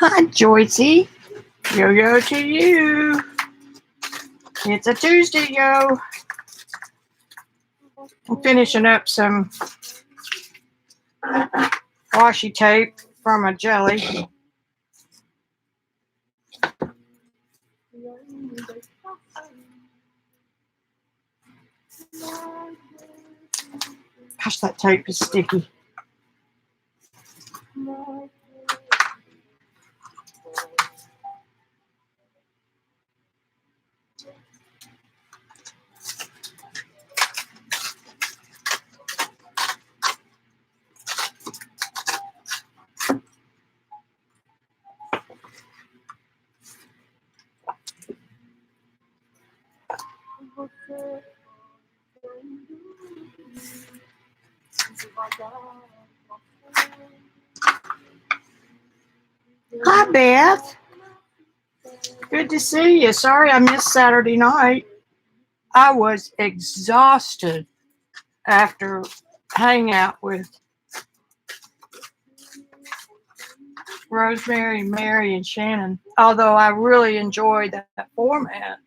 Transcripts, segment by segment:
Hi, Joycey. Yo to you. It's a Tuesday, yo. I'm finishing up some washi tape from a jelly. Gosh, that tape is sticky. Hi, Beth. Good to see you. Sorry I missed Saturday night. I was exhausted after hanging out with Rosemary, Mary, and Shannon, although I really enjoyed that format.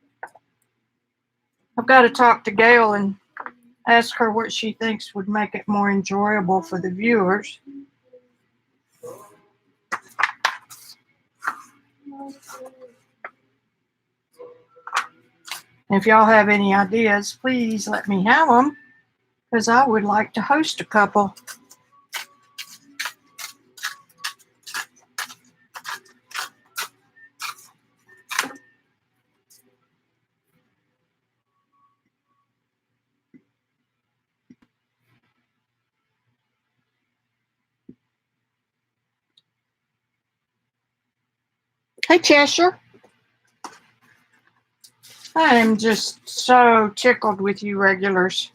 I've got to talk to Gail and ask her what she thinks would make it more enjoyable for the viewers. If y'all have any ideas, please let me have them, because I would like to host a couple. Hey, Cheshire. I am just so tickled with you regulars.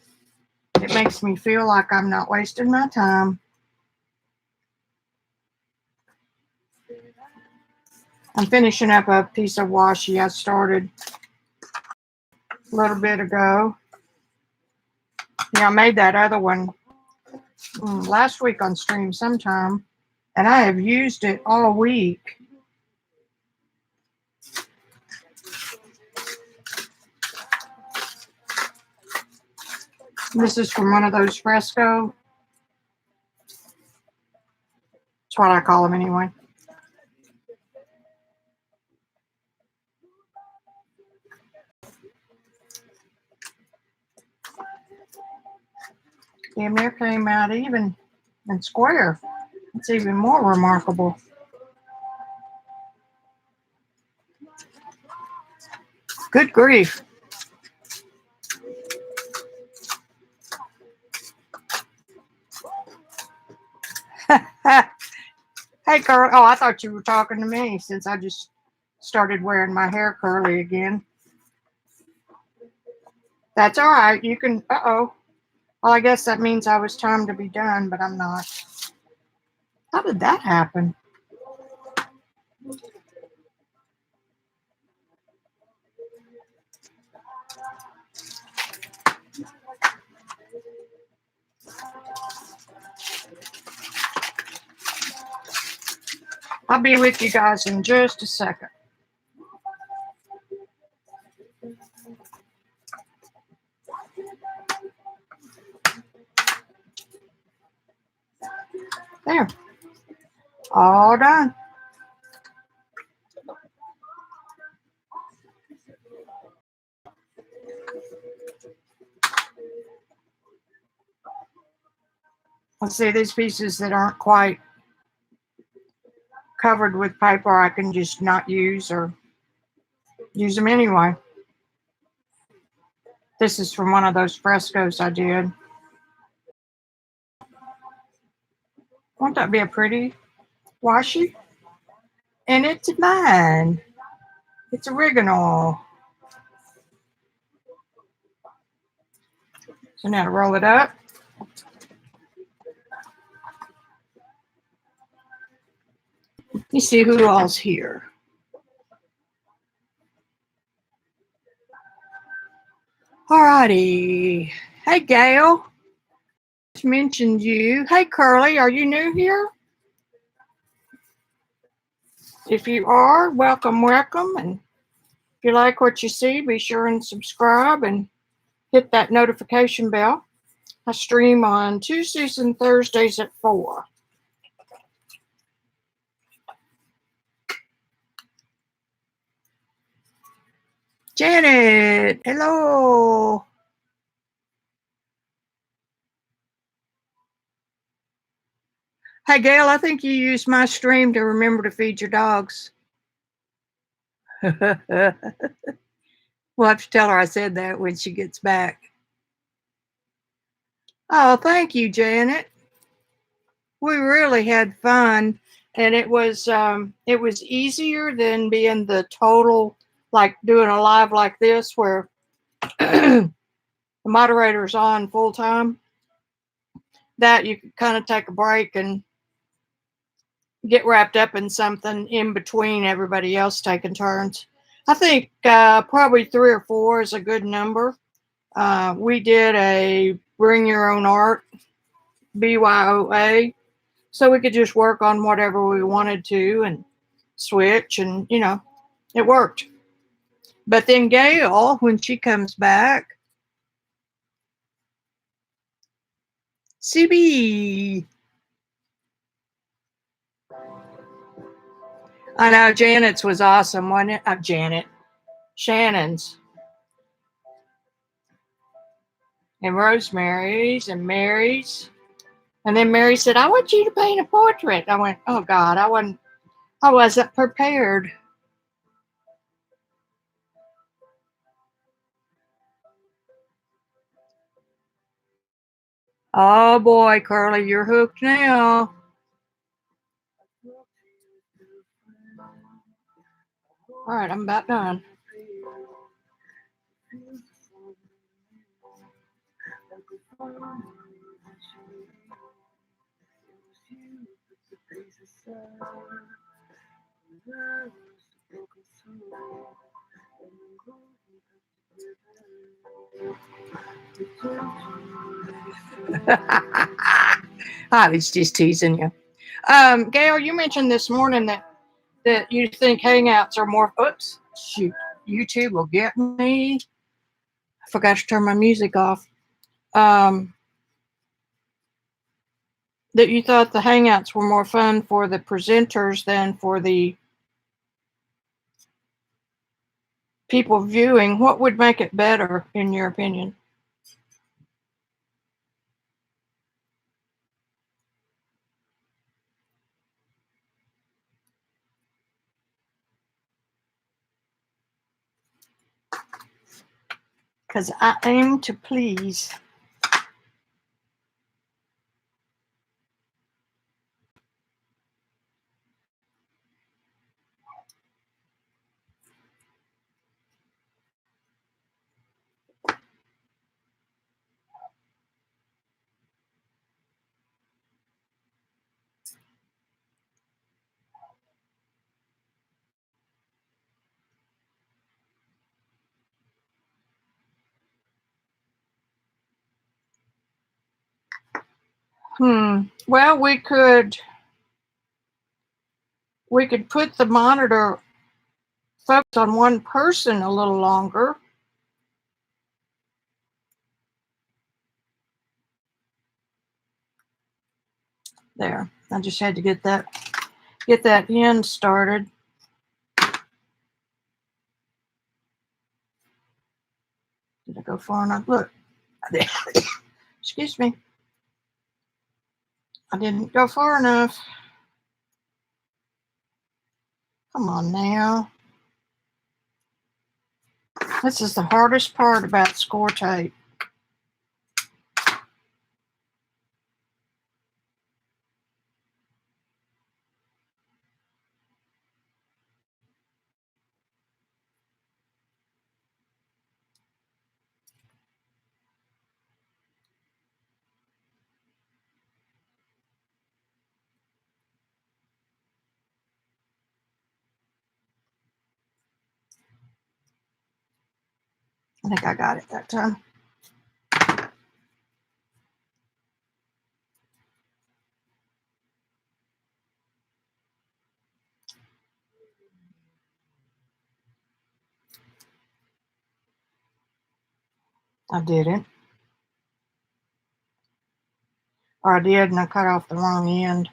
It makes me feel like I'm not wasting my time. I'm finishing up a piece of washi I started a little bit ago. Yeah, I made that other one last week on stream sometime, and I have used it all week. This is from one of those fresco. That's what I call them anyway. Damn near came out even and square. It's even more remarkable. Good grief. Hey, Curly. Oh, I thought you were talking to me since I just started wearing my hair curly again. That's all right. You can, Well, I guess that means I was time to be done, but I'm not. How did that happen? I'll be with you guys in just a second. There. All done. Let's see, these pieces that aren't quite covered with paper, I can just not use or use them anyway. This is from one of those frescoes I did. Won't that be a pretty washi? And it's mine. It's original. So now to roll it up. Let me see who all's here. Alrighty. Hey, Gail. Just mentioned you. Hey, Curly, are you new here? If you are, welcome, welcome. And if you like what you see, be sure and subscribe and hit that notification bell. I stream on Tuesdays and Thursdays at 4. Janet, hello. Hey, Gail, I think you used my stream to remember to feed your dogs. We'll have to tell her I said that when she gets back. Oh, thank you, Janet. We really had fun, and it was easier than being the total, like doing a live like this where the moderator's on full time. That you could kind of take a break and get wrapped up in something in between everybody else taking turns. I think probably 3 or 4 is a good number. We did a bring your own art, BYOA, so we could just work on whatever we wanted to and switch, and it worked. But then Gail, when she comes back, CB. I know Janet's was awesome, wasn't it? Shannon's. And Rosemary's and Mary's. And then Mary said, I want you to paint a portrait. I went, oh God, I wasn't prepared. Oh boy, Curly, you're hooked now. All right, I'm about done. I was just teasing you. Gail, you mentioned this morning that you think Hangouts are more. Oops, shoot, YouTube will get me. I forgot to turn my music off. That you thought the Hangouts were more fun for the presenters than for the people viewing. What would make it better, in your opinion? Because I aim to please. Well, we could put the monitor focused on one person a little longer. There. I just had to get that end started. Did I go far enough? Look. Excuse me. I didn't go far enough. Come on now. This is the hardest part about score tape. I think I got it that time. I didn't. Or I did and I cut off the wrong end.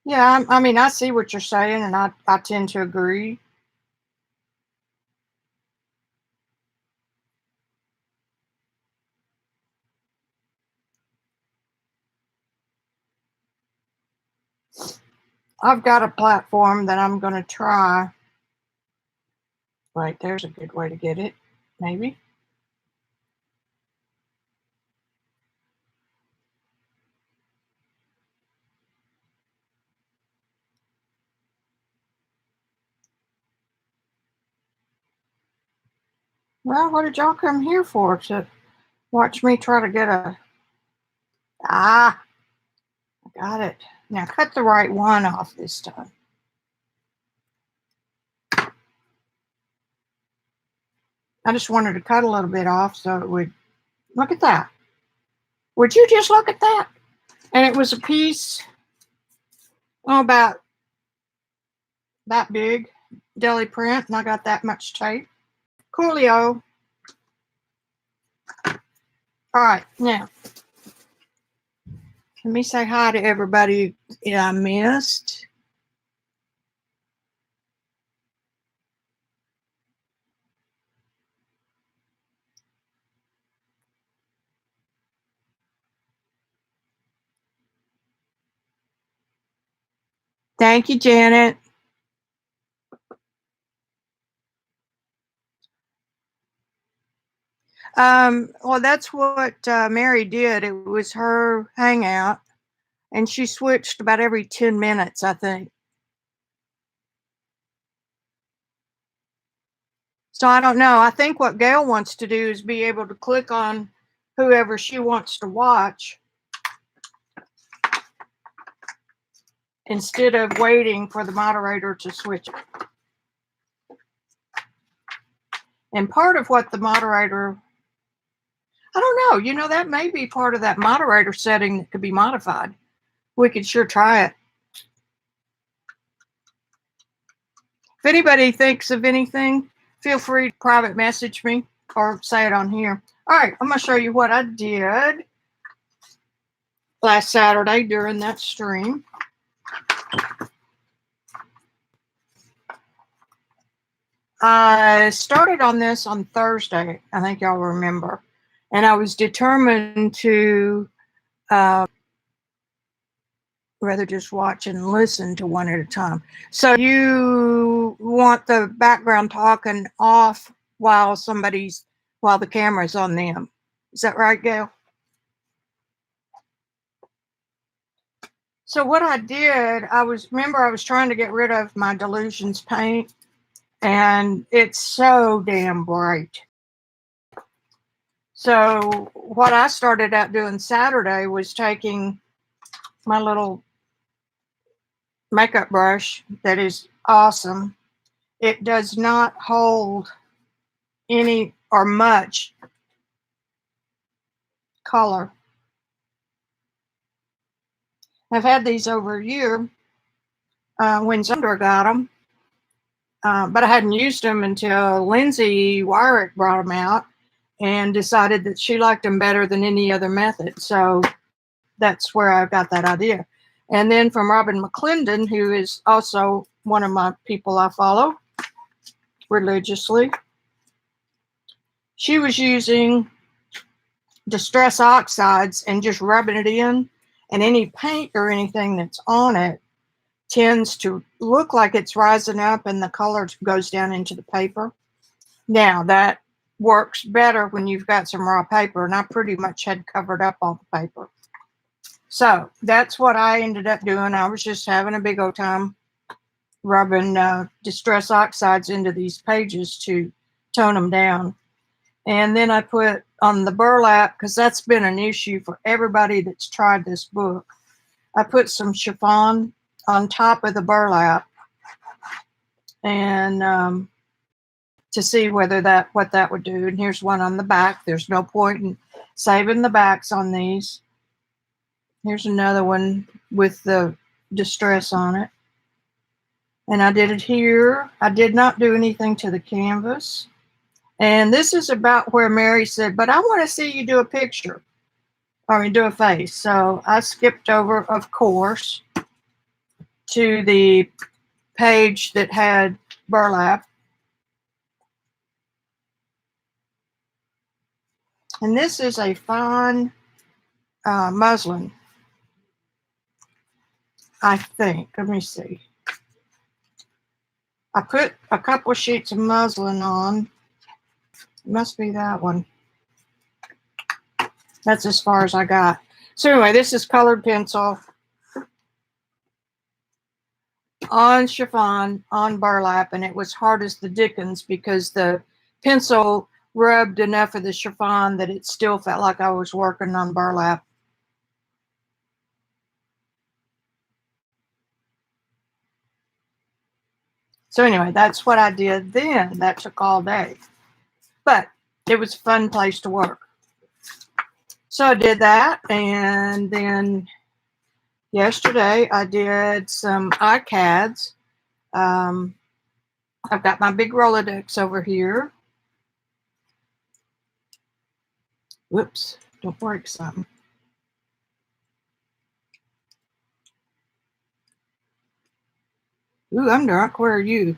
Yeah, I mean, I see what you're saying, and I tend to agree. I've got a platform that I'm going to try. Wait, there's a good way to get it, maybe. Well, what did y'all come here for? To watch me try to get a... Ah, I got it. Now cut the right one off this time. I just wanted to cut a little bit off so it would... Look at that. Would you just look at that? And it was a piece, about that big, deli print, and I got that much tape. Coolio. All right, now, let me say hi to everybody I missed. Thank you, Janet. Well, that's what Mary did. It was her hangout, and she switched about every 10 minutes, I think. So I don't know. I think what Gail wants to do is be able to click on whoever she wants to watch instead of waiting for the moderator to switch it. And part of what the moderator, I don't know, that may be part of that moderator setting that could be modified. We could sure try it. If anybody thinks of anything, feel free to private message me or say it on here. All right, I'm going to show you what I did last Saturday during that stream. I started on this on Thursday, I think y'all remember, and I was determined to rather just watch and listen to one at a time. So you want the background talking off while the camera's on them. Is that right, Gail? So what I did, I was trying to get rid of my Delusions paint, and it's so damn bright. So what I started out doing Saturday was taking my little makeup brush that is awesome. It does not hold any or much color. I've had these over a year when Sandra got them, but I hadn't used them until Lindsay Wyrick brought them out and decided that she liked them better than any other method. So that's where I got that idea. And then from Robin McClendon, who is also one of my people I follow religiously, she was using Distress Oxides and just rubbing it in, and any paint or anything that's on it tends to look like it's rising up and the color goes down into the paper. Now that works better when you've got some raw paper, and I pretty much had covered up all the paper. So that's what I ended up doing. I was just having a big old time rubbing Distress Oxides into these pages to tone them down. And then I put on the burlap, because that's been an issue for everybody that's tried this book. I put some chiffon on top of the burlap, and to see whether what that would do. And here's one on the back. There's no point in saving the backs on these. Here's another one with the distress on it. And I did it here. I did not do anything to the canvas. And this is about where Mary said, but I want to see you do a picture. I mean, do a face. So I skipped over, of course, to the page that had burlap. And this is a fine muslin, I think. Let me see. I put a couple sheets of muslin on. It must be that one. That's as far as I got. So anyway, this is colored pencil on chiffon, on burlap, and it was hard as the dickens because the pencil rubbed enough of the chiffon that it still felt like I was working on burlap. So anyway, that's what I did then. That took all day. But it was a fun place to work. So I did that, and then yesterday I did some ICADs. I've got my big Rolodex over here. Whoops, don't break something. Ooh, I'm drunk. Where are you?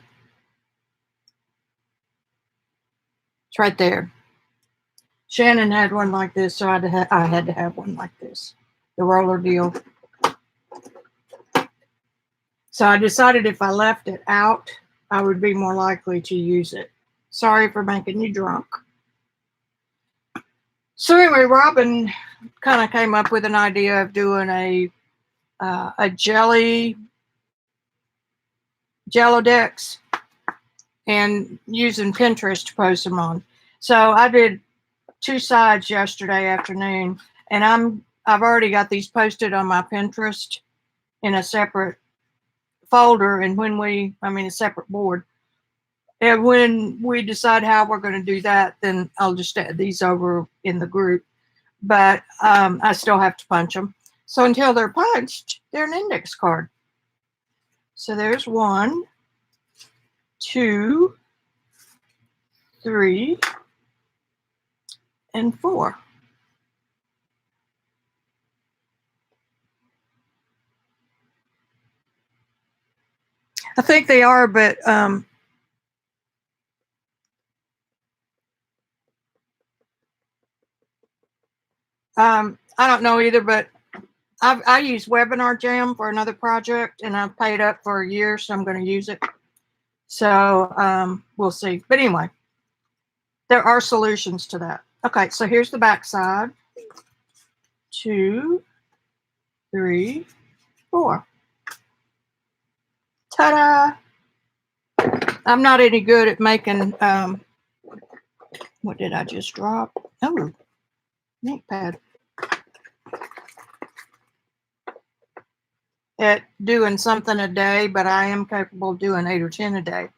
It's right there. Shannon had one like this, so I had to have one like this. The roller deal. So I decided if I left it out, I would be more likely to use it. Sorry for making you drunk. So anyway, Robin kind of came up with an idea of doing a Jello-dex and using Pinterest to post them on. So I did 2 sides yesterday afternoon, and I've already got these posted on my Pinterest in a separate folder. And a separate board. And when we decide how we're going to do that, then I'll just add these over in the group. But I still have to punch them. So until they're punched, they're an index card. So there's 1, 2, 3, and 4. I think they are, but I don't know either, but I use Webinar Jam for another project, and I've paid up for a year, so I'm going to use it. So we'll see. But anyway, there are solutions to that. Okay, so here's the back side. 2, 3, 4. Ta-da! I'm not any good at making, what did I just drop? Oh, ink pad. At doing something a day, but I am capable of doing 8 or 10 a day.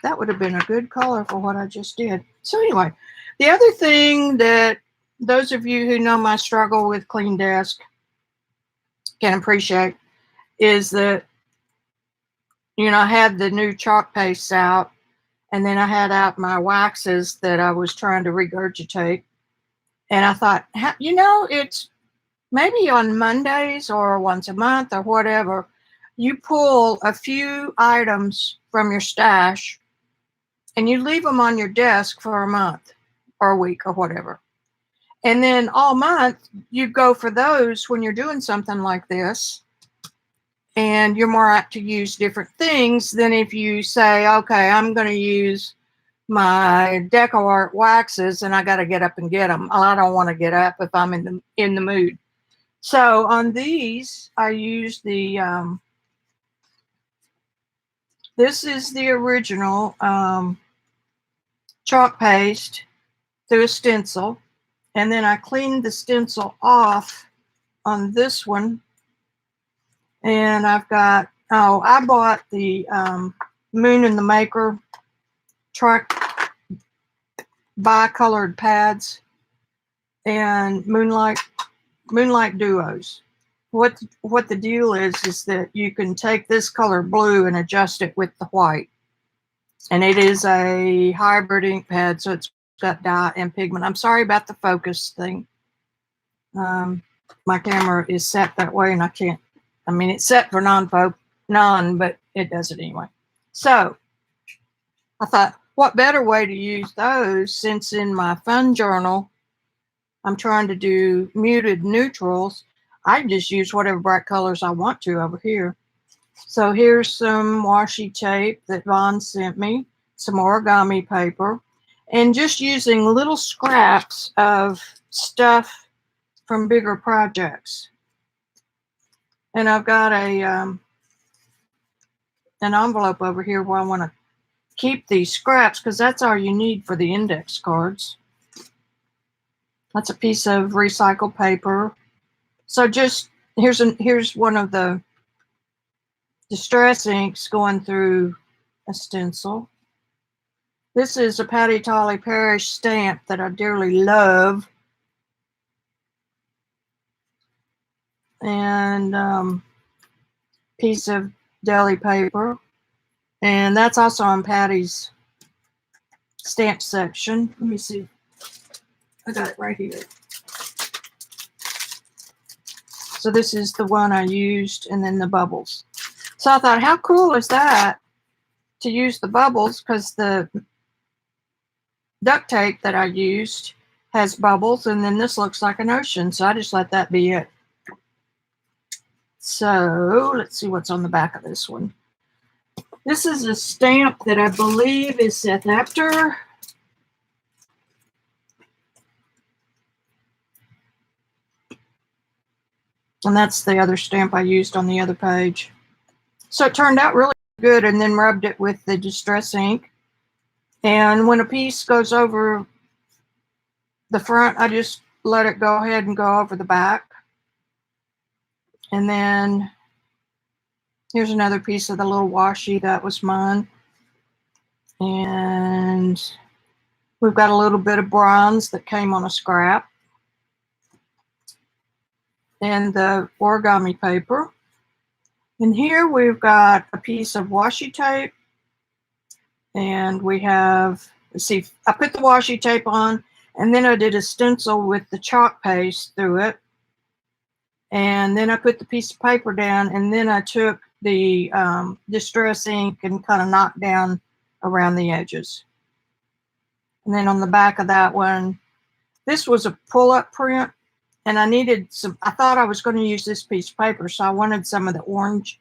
That would have been a good color for what I just did. So anyway, the other thing that those of you who know my struggle with Clean Desk can appreciate is that, I had the new chalk pastes out, and then I had out my waxes that I was trying to regurgitate. And I thought, it's maybe on Mondays or once a month or whatever, you pull a few items from your stash and you leave them on your desk for a month or a week or whatever. And then all month you go for those when you're doing something like this, and you're more apt to use different things than if you say, okay, I'm going to use my deco art waxes, and I got to get up and get them. I don't want to get up if I'm in the mood. So on these, I use the this is the original chalk paste through a stencil, and then I cleaned the stencil off on this one, and I've got, oh, I bought the Moon and the Maker bi-colored pads and Moonlight Duos. What the deal is that you can take this color blue and adjust it with the white, and it is a hybrid ink pad, so it's got dye and pigment. I'm sorry about the focus thing. My camera is set that way, and I can't. I mean, it's set for non, but it does it anyway. So I thought, what better way to use those, since in my fun journal I'm trying to do muted neutrals. I can just use whatever bright colors I want to over here. So here's some washi tape that Vaughn sent me, some origami paper, and just using little scraps of stuff from bigger projects. And I've got an envelope over here where I want to keep these scraps, because that's all you need for the index cards. That's a piece of recycled paper. So just here's one of the distress inks going through a stencil. This is a Patty Tolly Parish stamp that I dearly love. And piece of deli paper. And that's also on Patty's stamp section. Let me see. I got it right here. So this is the one I used, and then the bubbles. So I thought, how cool is that to use the bubbles, because the duct tape that I used has bubbles, and then this looks like an ocean, so I just let that be it. So let's see what's on the back of this one. This is a stamp that I believe is Seth Apter. And that's the other stamp I used on the other page. So it turned out really good, and then rubbed it with the distress ink. And when a piece goes over the front, I just let it go ahead and go over the back. And then here's another piece of the little washi that was mine. And we've got a little bit of bronze that came on a scrap. And the origami paper. And here we've got a piece of washi tape. And we have, let's see, I put the washi tape on, and then I did a stencil with the chalk paste through it. And then I put the piece of paper down, and then I took the distress ink and kind of knocked down around the edges. And then on the back of that one, this was a pull-up print, and I needed some, I thought I was going to use this piece of paper, so I wanted some of the orange.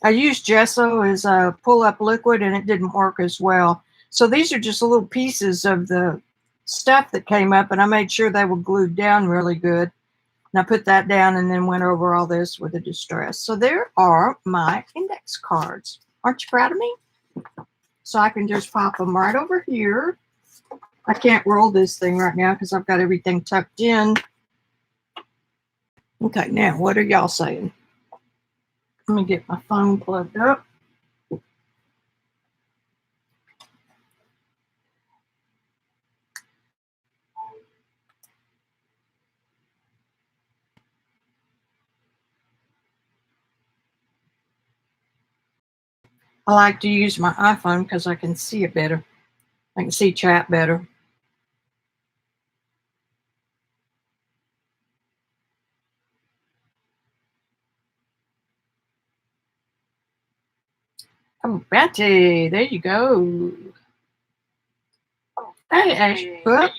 I used gesso as a pull-up liquid, and it didn't work as well. So these are just little pieces of the stuff that came up, and I made sure they were glued down really good. And I put that down and then went over all this with the distress. So there are my index cards. Aren't you proud of me? So I can just pop them right over here. I can't roll this thing right now because I've got everything tucked in. Okay, now what are y'all saying? Let me get my phone plugged up. I like to use my iPhone because I can see it better. I can see chat better. Oh, Betty, there you go. Hey, Ashbrook.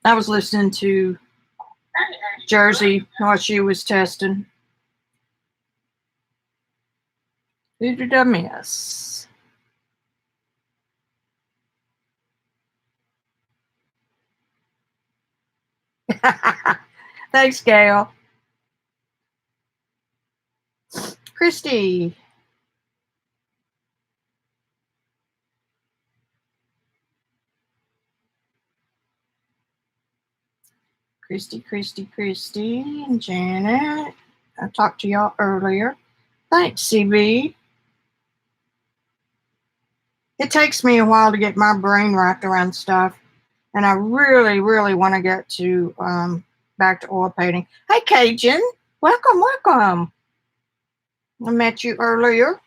I was listening to Jersey while she was testing. Who did I miss? Thanks, Gail. Christy. Christy, and Janet. I talked to y'all earlier. Thanks, CB. It takes me a while to get my brain wrapped around stuff, and I really, really want to get to back to oil painting. Hey, Cajun. Welcome. I met you earlier.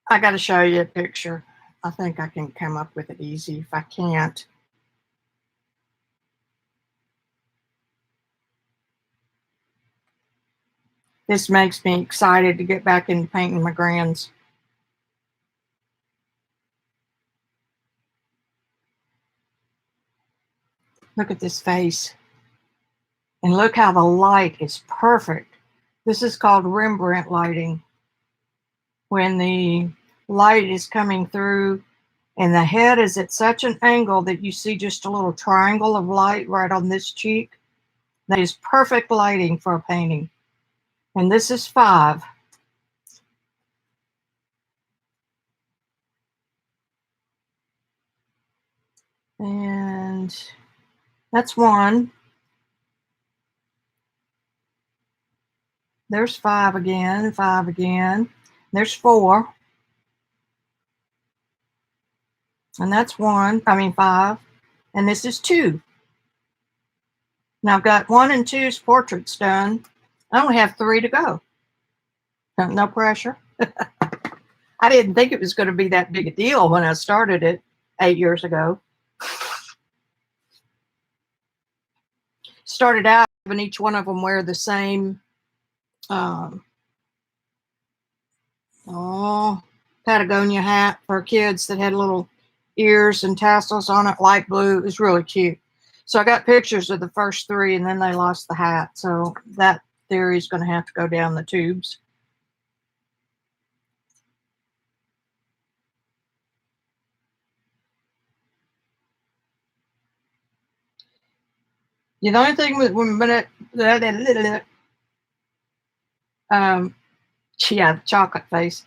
I got to show you a picture. I think I can come up with it easy. If I can't, this makes me excited to get back into painting my grands. Look at this face. And look how the light is perfect. This is called Rembrandt lighting. When the light is coming through and the head is at such an angle that you see just a little triangle of light right on this cheek, that is perfect lighting for a painting. And this is 5. And that's 1. There's 5 again, 5 again. There's 4. And that's 5. And this is 2. Now I've got 1 and 2's portraits done. I only have 3 to go. No pressure. I didn't think it was going to be that big a deal when I started it 8 years ago. Started out having each one of them wear the same Patagonia hat for kids that had little ears and tassels on it, light blue. It was really cute. So I got pictures of the first 3, and then they lost the hat. So that theory is going to have to go down the tubes. The only thing with chocolate face.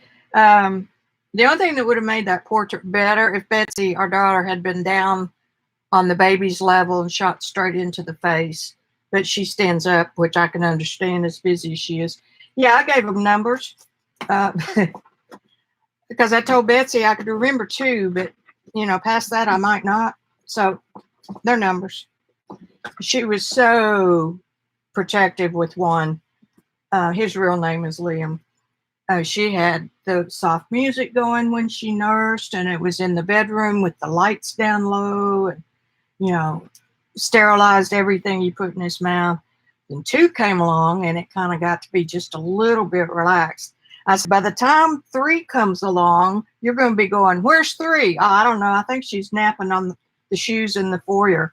The only thing that would have made that portrait better if Betsy, our daughter, had been down on the baby's level and shot straight into the face. But she stands up, which I can understand as busy as she is. Yeah, I gave them numbers because I told Betsy I could remember 2, but, past that I might not. So they're numbers. She was so protective with 1. His real name is Liam. She had the soft music going when she nursed, and it was in the bedroom with the lights down low, and, sterilized everything you put in his mouth. Then 2 came along, and it kind of got to be just a little bit relaxed. I said, by the time 3 comes along, you're going to be going, where's 3? Oh, I don't know. I think she's napping on the shoes in the foyer.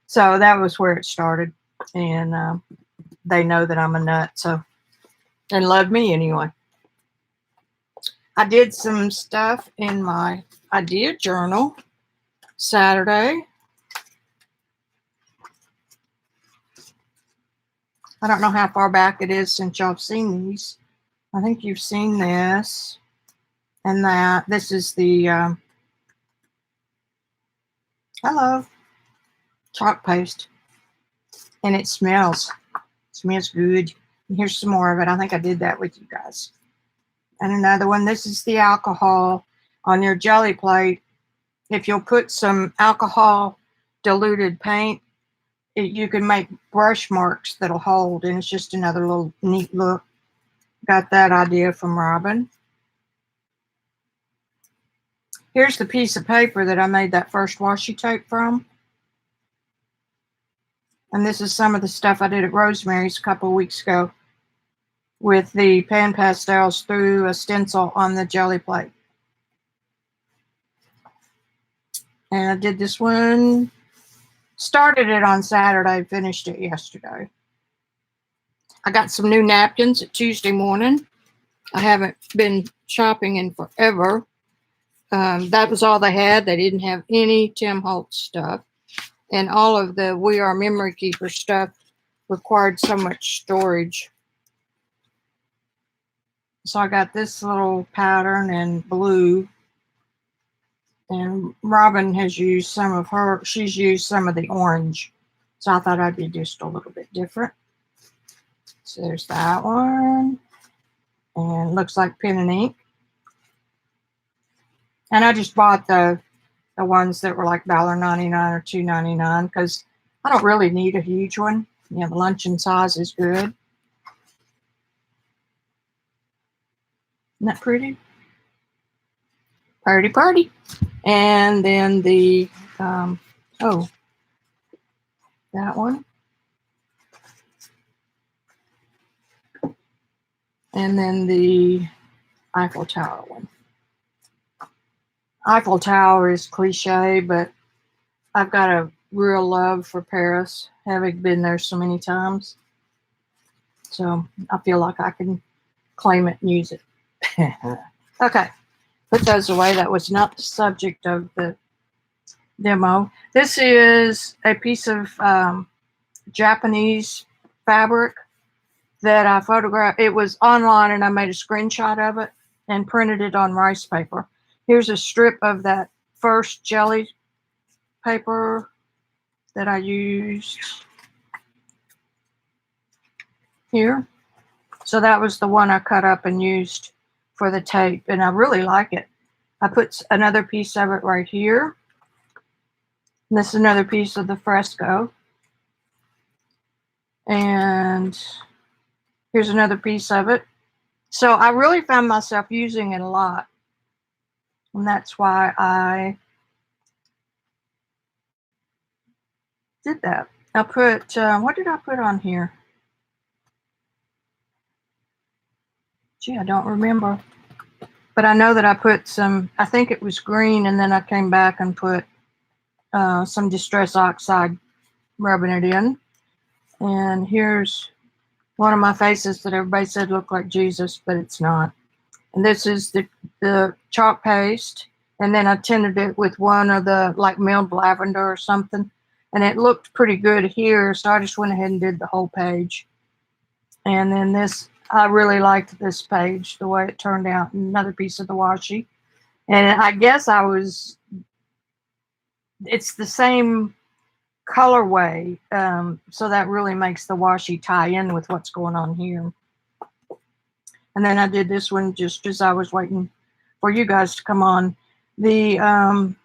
So that was where it started. And they know that I'm a nut, so, and love me anyway. I did some stuff in my idea journal Saturday. I don't know how far back it is since y'all have seen these. I think you've seen this and that. This is the, hello, chalk paste. And it smells good. And here's some more of it. I think I did that with you guys. And another one, this is the alcohol on your jelly plate. If you'll put some alcohol diluted paint, you can make brush marks that'll hold, and it's just another little neat look. Got that idea from Robin. Here's the piece of paper that I made that first washi tape from. And this is some of the stuff I did at Rosemary's a couple of weeks ago with the pan pastels through a stencil on the jelly plate. And I did this one, started it on Saturday, finished it yesterday. I got some new napkins at Tuesday morning. I haven't been shopping in forever. That was all they had. They didn't have any Tim Holtz stuff. And all of the We Are Memory Keeper stuff required so much storage. So I got this little pattern in blue. And Robin has used some of her, she's used some of the orange. So I thought I'd be just a little bit different. So there's that one. And looks like pen and ink. And I just bought the ones that were like $1.99 or $2.99 because I don't really need a huge one. You know, the luncheon size is good. Isn't that pretty? Party, party. And then the, oh, that one. And then the Eiffel Tower one. Eiffel Tower is cliche, but I've got a real love for Paris, having been there so many times. So I feel like I can claim it and use it. Okay, put those away. That was not the subject of the demo. This is a piece of Japanese fabric that I photographed. It was online and I made a screenshot of it and printed it on rice paper. Here's a strip of that first jelly paper that I used here. So that was the one I cut up and used for the tape, and I really like it. I put another piece of it right here. And this is another piece of the fresco. And here's another piece of it. So I really found myself using it a lot. And that's why I did that. I put, what did I put on here? Gee, I don't remember. But I know that I put some, I think it was green, and then I came back and put some Distress Oxide, rubbing it in. And here's one of my faces that everybody said looked like Jesus, but it's not. And this is the chalk paste. And then I tinted it with one of the like milled lavender or something. And it looked pretty good here. So I just went ahead and did the whole page. And then this, I really liked this page, the way it turned out. Another piece of the washi. And I guess it's the same colorway. So that really makes the washi tie in with what's going on here. And then I did this one just as I was waiting for you guys to come on. The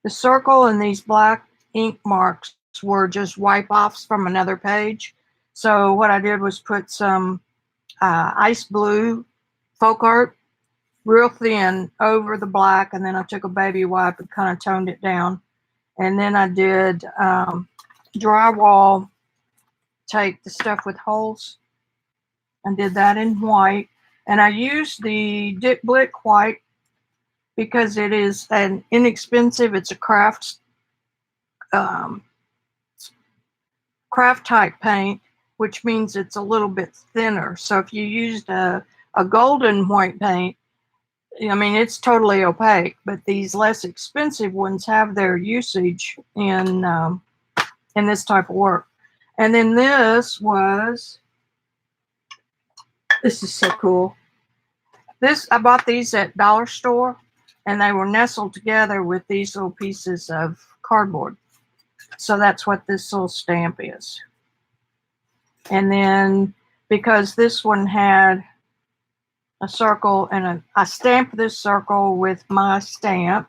circle and these black ink marks were just wipe-offs from another page. So what I did was put some ice blue folk art real thin over the black, and then I took a baby wipe and kind of toned it down. And then I did drywall tape, the stuff with holes. I did that in white. And I used the Dick Blick white because it is an inexpensive, it's a craft type paint, which means it's a little bit thinner. So if you used a golden white paint, I mean, it's totally opaque, but these less expensive ones have their usage in this type of work. And then this is so cool. I bought these at Dollar Store, and they were nestled together with these little pieces of cardboard. So that's what this little stamp is. And then because this one had a circle and I stamped this circle with my stamp.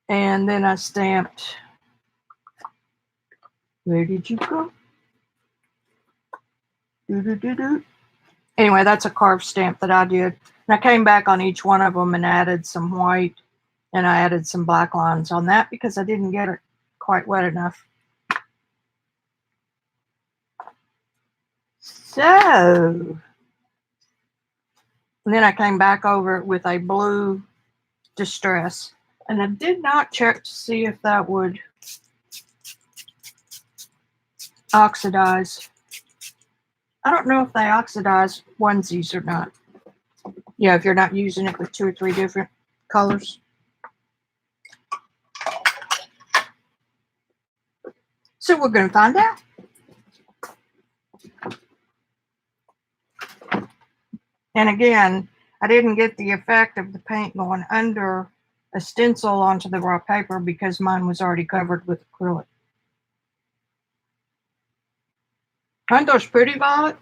And then I stamped, where did you go? Anyway, that's a carved stamp that I did. And I came back on each one of them and added some white, and I added some black lines on that because I didn't get it quite wet enough. So, and then I came back over it with a blue Distress. And I did not check to see if that would oxidize. I don't know if they oxidize onesies or not. Yeah, if you're not using it with 2 or 3 different colors. So we're going to find out. And again, I didn't get the effect of the paint going under a stencil onto the raw paper because mine was already covered with acrylic. Aren't those pretty, Violet?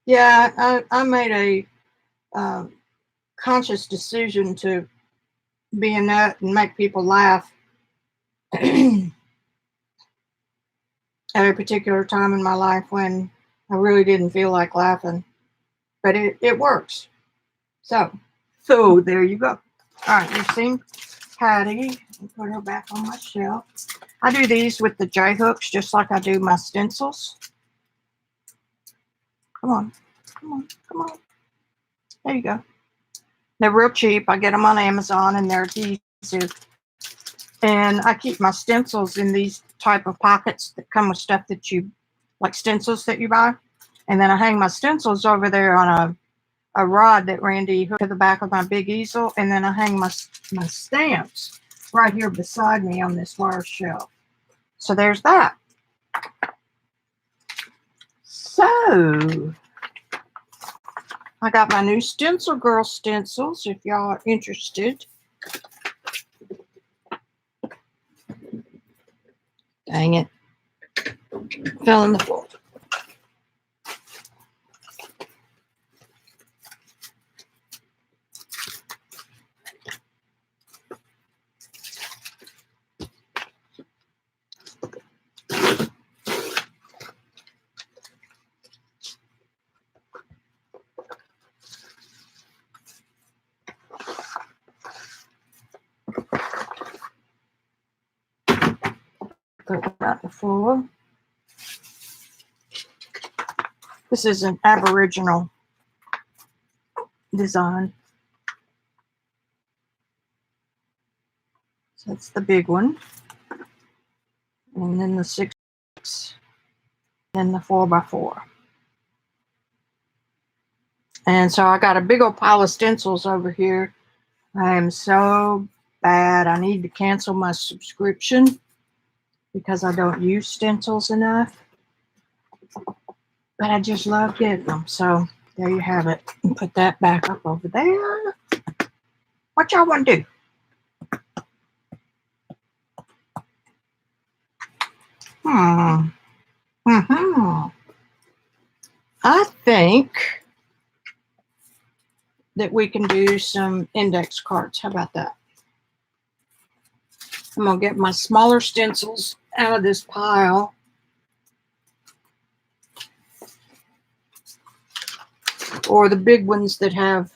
Yeah, I made a conscious decision to be a nut and make people laugh at a particular time in my life when I really didn't feel like laughing. But it works. So there you go. All right, you've seen Patty. Put her back on my shelf. I do these with the J hooks just like I do my stencils. Come on, come on, come on. There you go. They're real cheap. I get them on Amazon and they're adhesive. And I keep my stencils in these type of pockets that come with stuff that you, like stencils that you buy. And then I hang my stencils over there on a rod that Randy hooked to the back of my big easel. And then I hang my stamps right here beside me on this wire shelf. So there's that. So I got my new Stencil Girl stencils if y'all are interested. Dang it. Fell in the floor. Put it on the floor. This is an Aboriginal design. So that's the big one. And then the 6, and the 4x4. And so I got a big old pile of stencils over here. I am so bad. I need to cancel my subscription because I don't use stencils enough. But I just love getting them. So there you have it. And put that back up over there. What y'all want to do? I think that we can do some index cards. How about that? I'm going to get my smaller stencils out of this pile. Or the big ones that have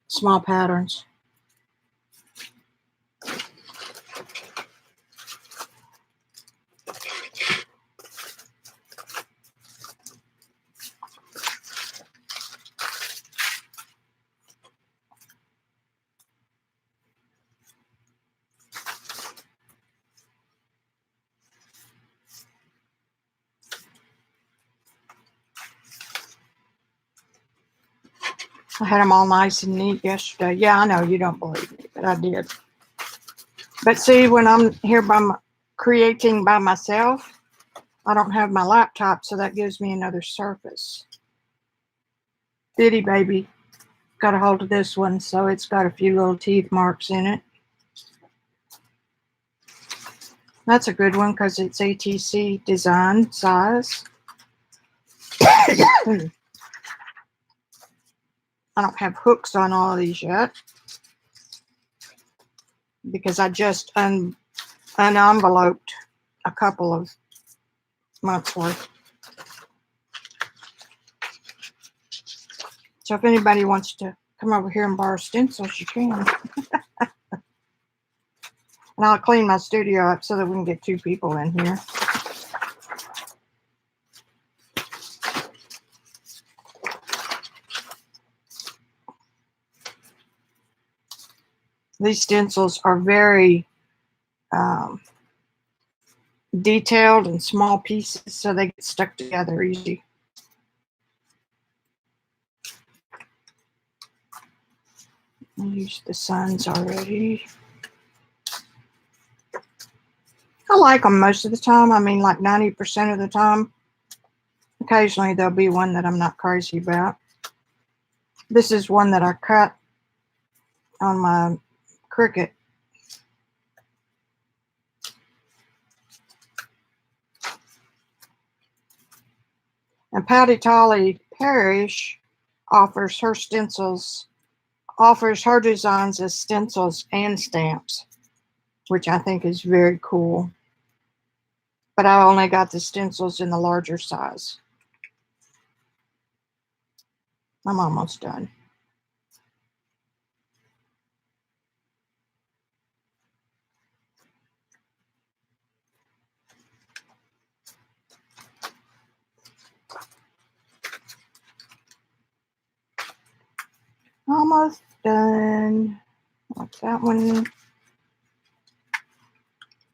small patterns. I had them all nice and neat yesterday. Yeah, I know you don't believe me, but I did. But see, when I'm here creating by myself, I don't have my laptop, so that gives me another surface. Bitty baby got a hold of this one, so it's got a few little teeth marks in it. That's a good one because it's ATC design size. I don't have hooks on all of these yet because I just unenveloped a couple of months worth. So if anybody wants to come over here and borrow stencils, you can. And I'll clean my studio up so that we can get 2 people in here. These stencils are very detailed in small pieces so they get stuck together easy. I used the suns already. I like them most of the time. I mean, like 90% of the time. Occasionally there'll be one that I'm not crazy about. This is one that I cut on my Cricut. And Patty Tolly Parrish offers her designs as stencils and stamps, which I think is very cool. But I only got the stencils in the larger size. I'm almost done. Almost done. Like that one.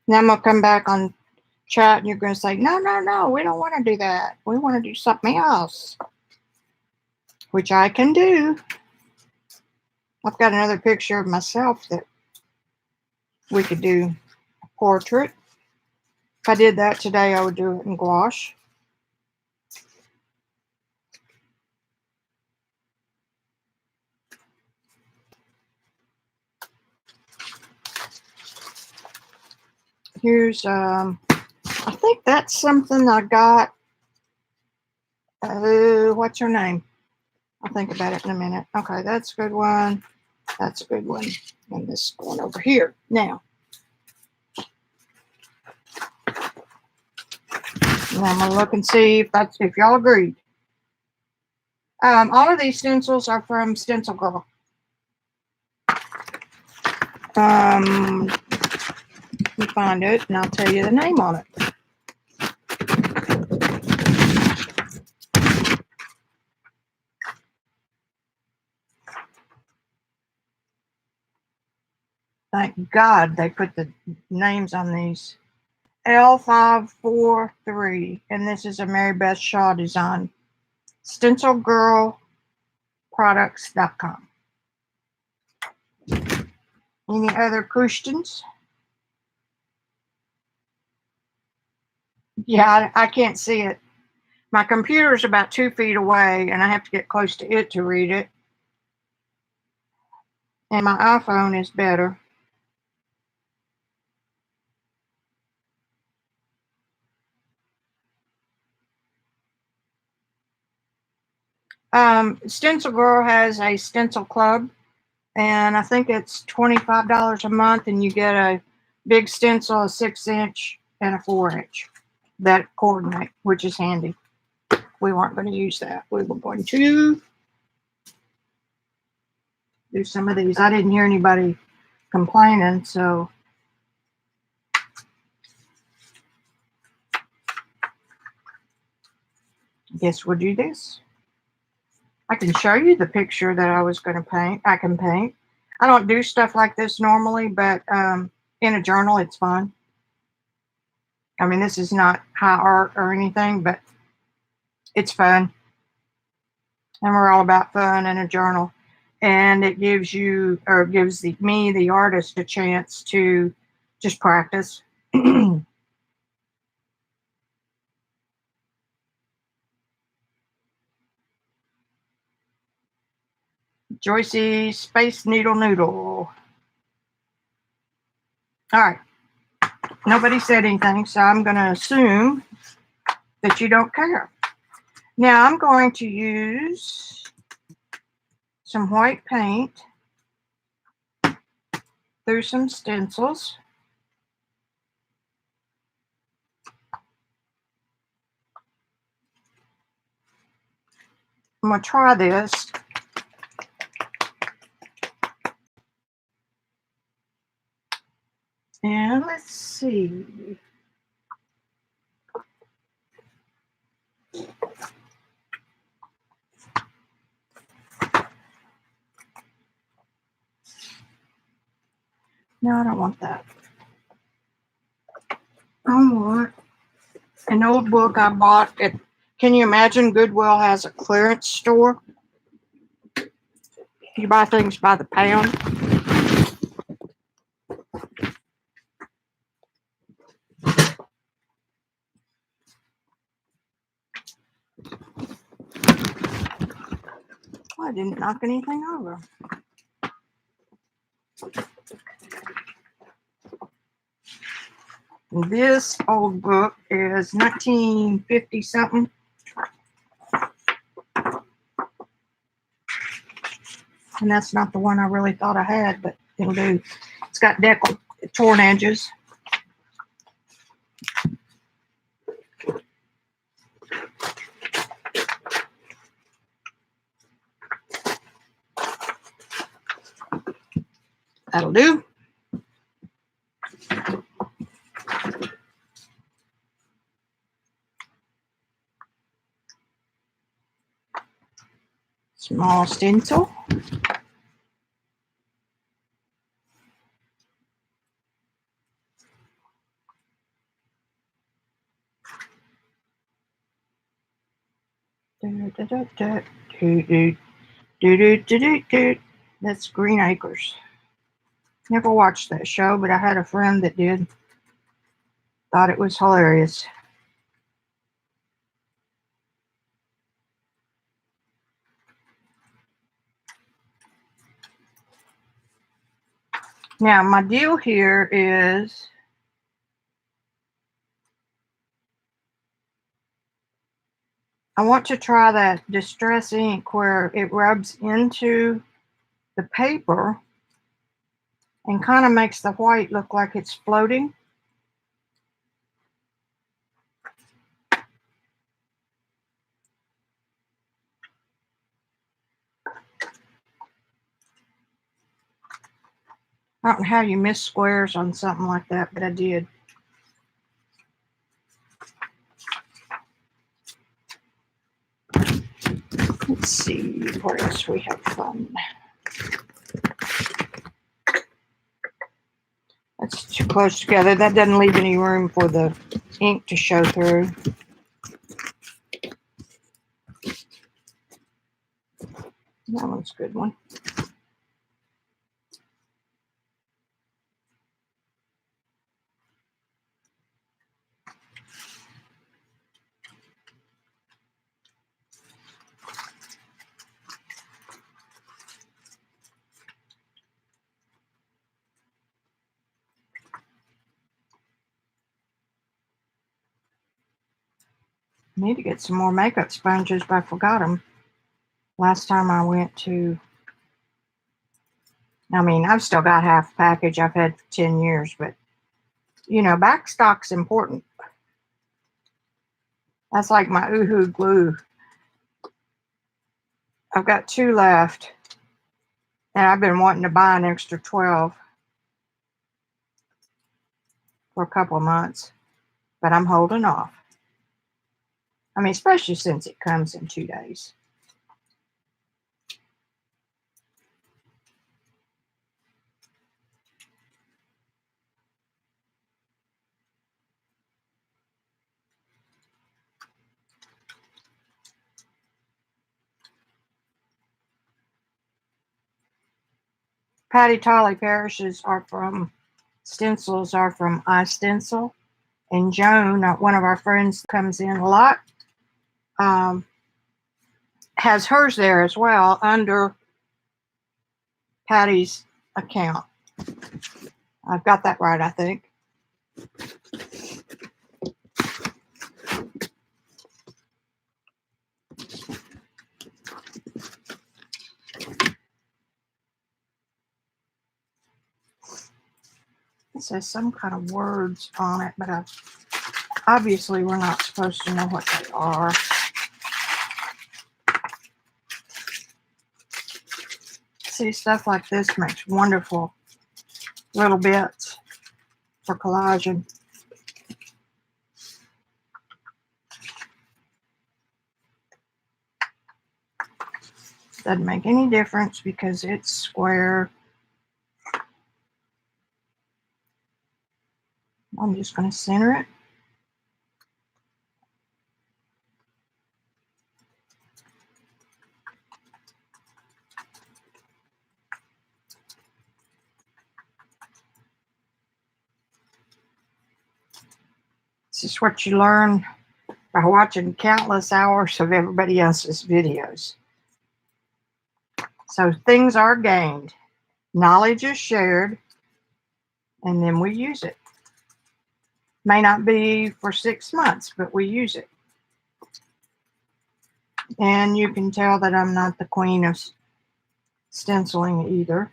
Now I'm going to come back on chat and you're going to say, no, no, no, we don't want to do that. We want to do something else. Which I can do. I've got another picture of myself that we could do a portrait. If I did that today, I would do it in gouache. Here's, I think that's something I got. What's her name? I'll think about it in a minute. Okay, that's a good one. That's a good one. And this one over here. Now, I'm gonna look and see if y'all agreed. All of these stencils are from Stencil Girl. Let me find it and I'll tell you the name on it. Thank God they put the names on these. L543, and this is a Mary Beth Shaw design. StencilGirlProducts.com. Any other questions? Yeah, I can't see it. My computer's about 2 feet away, and I have to get close to it to read it. And my iPhone is better. Stencil Girl has a stencil club, and I think it's $25 a month, and you get a big stencil, a 6-inch, and a 4-inch that coordinate, which is handy. We weren't going to use that. We were going to do some of these. I didn't hear anybody complaining, so I guess we'll do this. I can show you the picture that I was going to paint. I can paint. I don't do stuff like this normally, but in a journal, it's fun. I mean, this is not high art or anything, but it's fun. And we're all about fun in a journal. And it gives you, or gives me, the artist, a chance to just practice. Joycey Space Needle Noodle. All right. Nobody said anything, so I'm going to assume that you don't care. Now I'm going to use some white paint through some stencils. I'm going to try this. And let's see. No, I don't want that. what? An old book I bought at, can you imagine Goodwill has a clearance store? You buy things by the pound. I didn't knock anything over. This old book is 1950 something. And that's not the one I really thought I had, but it'll do. It's got torn edges. That'll do. Small stencil. That's Green Acres. Never watched that show, but I had a friend that did. Thought it was hilarious. Now, my deal here is I want to try that Distress ink where it rubs into the paper and kind of makes the white look like it's floating. I don't know how you miss squares on something like that, but I did. Let's see, where else we have fun. That's too close together. That doesn't leave any room for the ink to show through. That one's a good one. Need to get some more makeup sponges, but I forgot them last time I went to. I mean, I've still got half a package I've had for 10 years, but you know, back stock's important. That's like my Oohoo glue. I've got 2 left, and I've been wanting to buy an extra 12 for a couple of months, but I'm holding off. I mean, especially since it comes in 2 days. Patty Tolly Parishes are from, stencils are from iStencil. And Joan, one of our friends, comes in a lot, has hers there as well under Patty's account. I've got that right, I think. It says some kind of words on it, but obviously we're not supposed to know what they are. See, stuff like this makes wonderful little bits for collaging. Doesn't make any difference because it's square. I'm just going to center it. is what you learn by watching countless hours of everybody else's videos. So things are gained, knowledge is shared, and then we use it. May not be for 6 months, but we use it. And you can tell that I'm not the queen of stenciling either,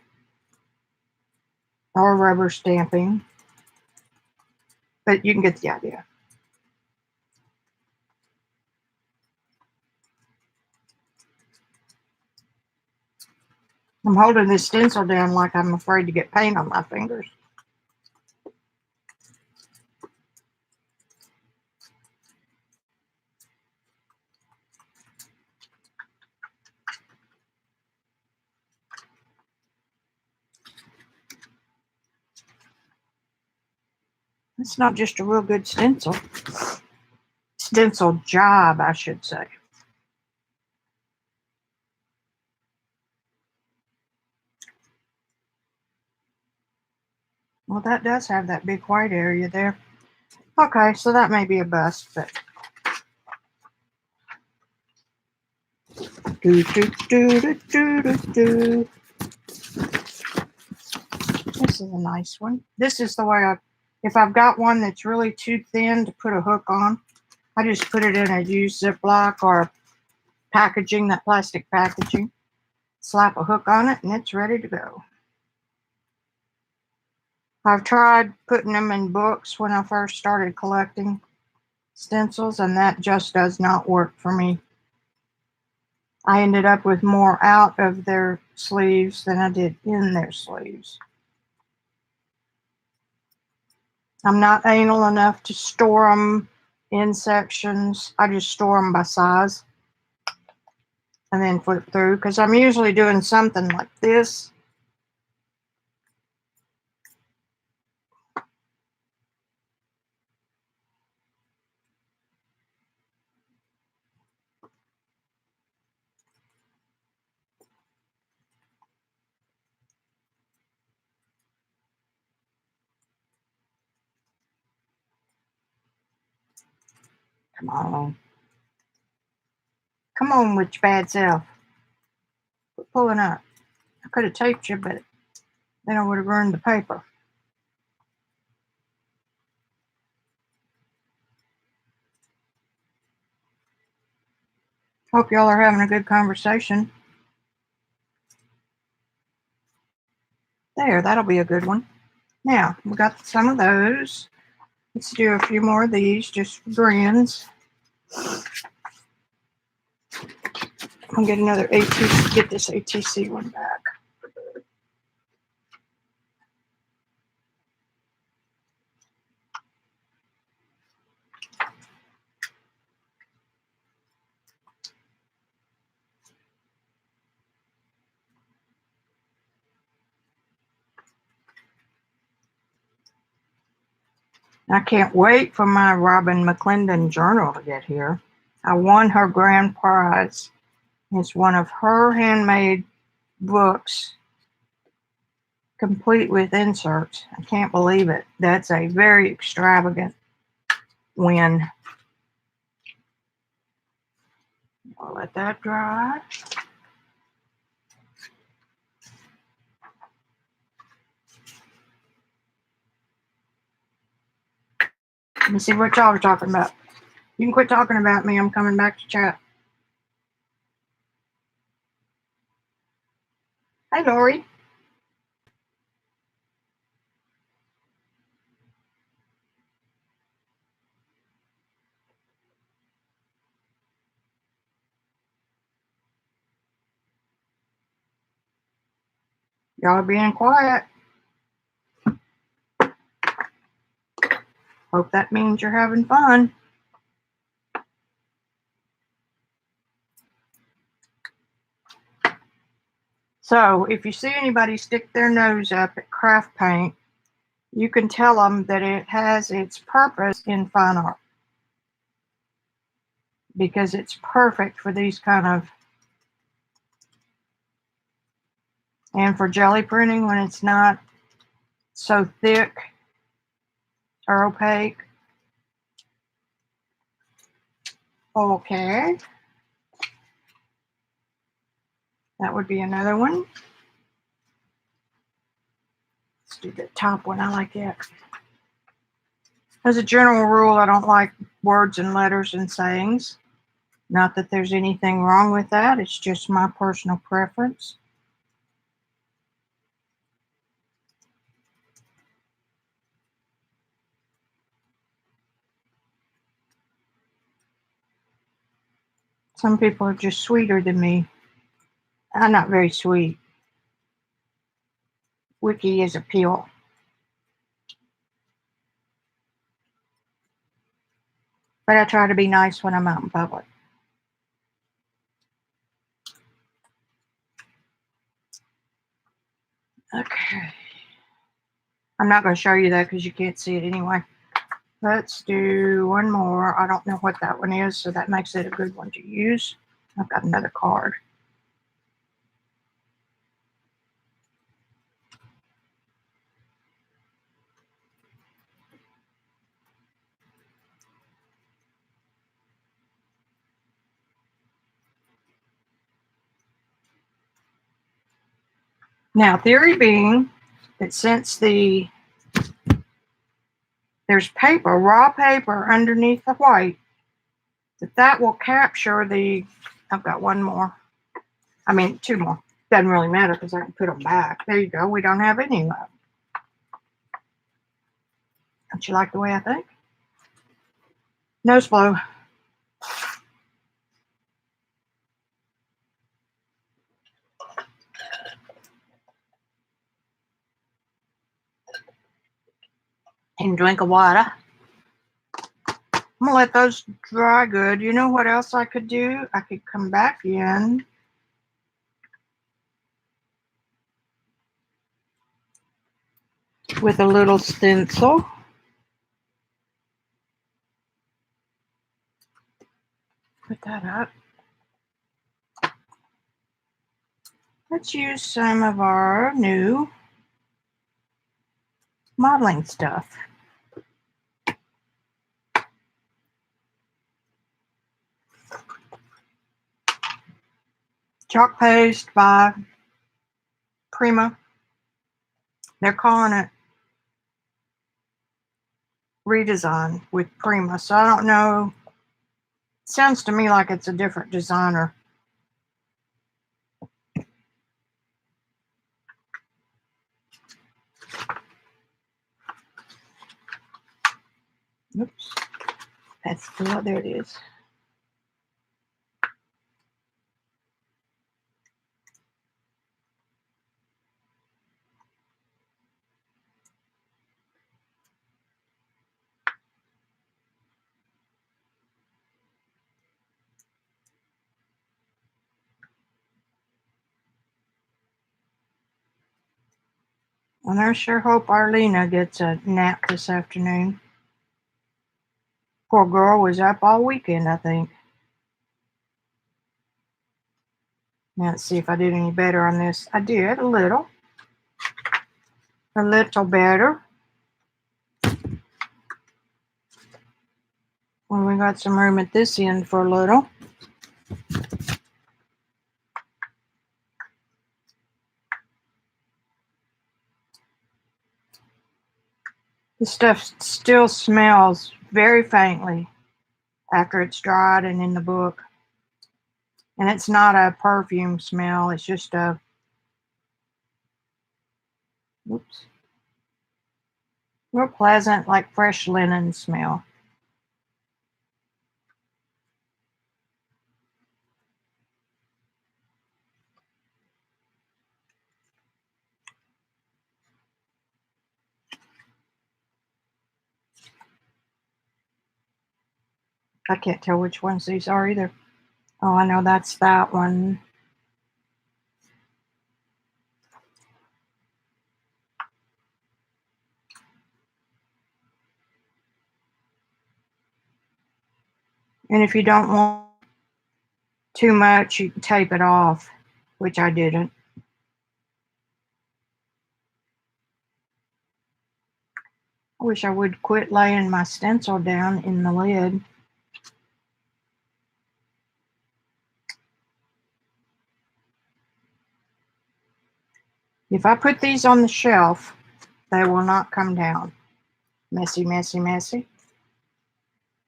or rubber stamping, but you can get the idea. I'm holding this stencil down like I'm afraid to get paint on my fingers. It's not just a real good stencil. Stencil job, I should say. Well, that does have that big white area there. Okay, so that may be a bust, but do. This is a nice one. This is the way if I've got one that's really too thin to put a hook on, I just put it in a used Ziploc or packaging, that plastic packaging, slap a hook on it, and it's ready to go. I've tried putting them in books when I first started collecting stencils, and that just does not work for me. I ended up with more out of their sleeves than I did in their sleeves. I'm not anal enough to store them in sections. I just store them by size and then flip through, because I'm usually doing something like this. Come on. Come on with your bad self. Quit pulling up. I could have taped you, but then I would have ruined the paper. Hope y'all are having a good conversation. There, that'll be a good one. Now, we got some of those. Let's do a few more of these, just for grins. I'll get another ATC, get this ATC one back. I can't wait for my Robin McClendon journal to get here. I won her grand prize. It's one of her handmade books, complete with inserts. I can't believe it. That's a very extravagant win. I'll let that dry. Let me see what y'all are talking about. You can quit talking about me. I'm coming back to chat. Hey, Lori. Y'all are being quiet. Hope that means you're having fun. So if you see anybody stick their nose up at craft paint, you can tell them that it has its purpose in fine art, because it's perfect for these kind of, and for jelly printing when it's not so thick or opaque. Okay. That would be another one. Let's do the top one. I like it. As a general rule, I don't like words and letters and sayings. Not that there's anything wrong with that. It's just my personal preference. Some people are just sweeter than me. I'm not very sweet. Vicki is a peel. But I try to be nice when I'm out in public. Okay. I'm not going to show you that because you can't see it anyway. Let's do one more. I don't know what that one is, so that makes it a good one to use. I've got another card. Now, theory being that since there's paper, raw paper underneath the white, that will capture the, I've got one more. I mean, two more. Doesn't really matter because I can put them back. There you go. We don't have any left. Don't you like the way I think? Nose blow. And drink of water. I'm gonna let those dry good. You know what else I could do? I could come back in with a little stencil. Put that up. Let's use some of our new modeling stuff. Chalk paste by Prima. They're calling it redesign with Prima, so I don't know. It sounds to me like it's a different designer. Oops, that's still, there it is. And I sure hope Arlena gets a nap this afternoon. Poor girl was up all weekend, I think. Now let's see if I did any better on this. I did a little. A little better. Well, we got some room at this end for a little. This stuff still smells very faintly after it's dried and in the book. And it's not a perfume smell, it's just a, whoops, real pleasant, like fresh linen smell. I can't tell which ones these are either. Oh, I know that's that one. And if you don't want too much, you can tape it off, which I didn't. I wish I would quit laying my stencil down in the lid. If I put these on the shelf, they will not come down. Messy, messy, messy.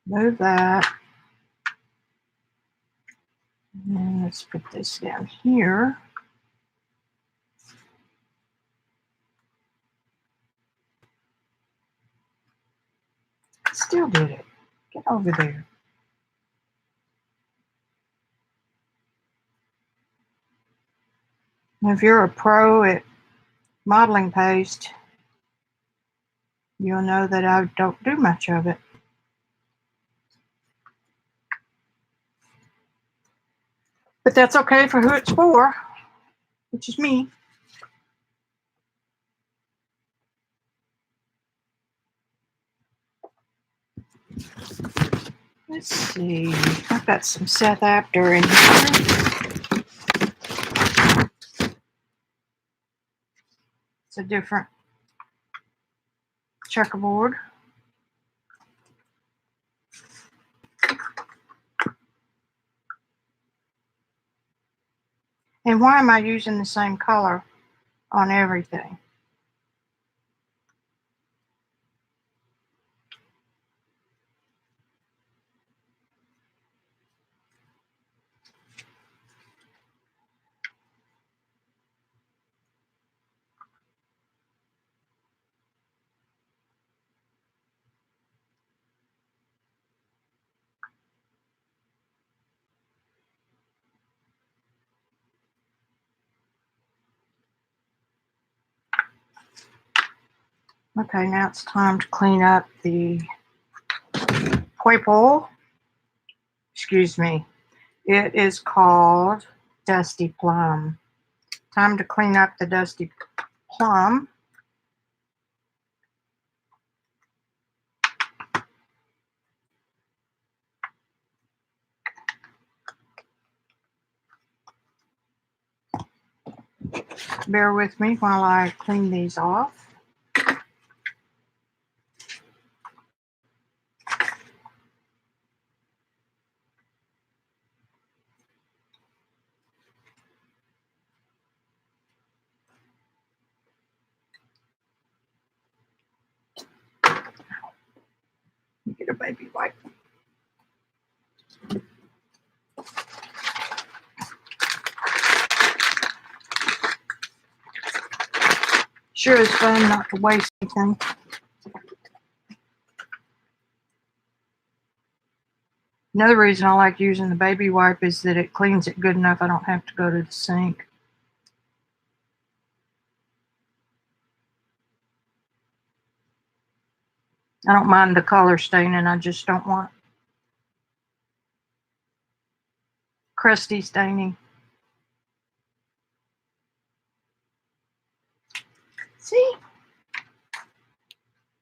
Move that. And let's put this down here. Still did it. Get over there. If you're a pro at modeling paste, you'll know that I don't do much of it. But that's okay for who it's for, which is me. Let's see. I've got some Seth Apter in here. It's a different checkerboard. And why am I using the same color on everything? Okay, now it's time to clean up the purple. Excuse me. It is called Dusty Plum. Time to clean up the Dusty Plum. Bear with me while I clean these off. Get a baby wipe. Sure is fun not to waste anything. Another reason I like using the baby wipe is that it cleans it good enough I don't have to go to the sink. I don't mind the color staining, I just don't want crusty staining. See?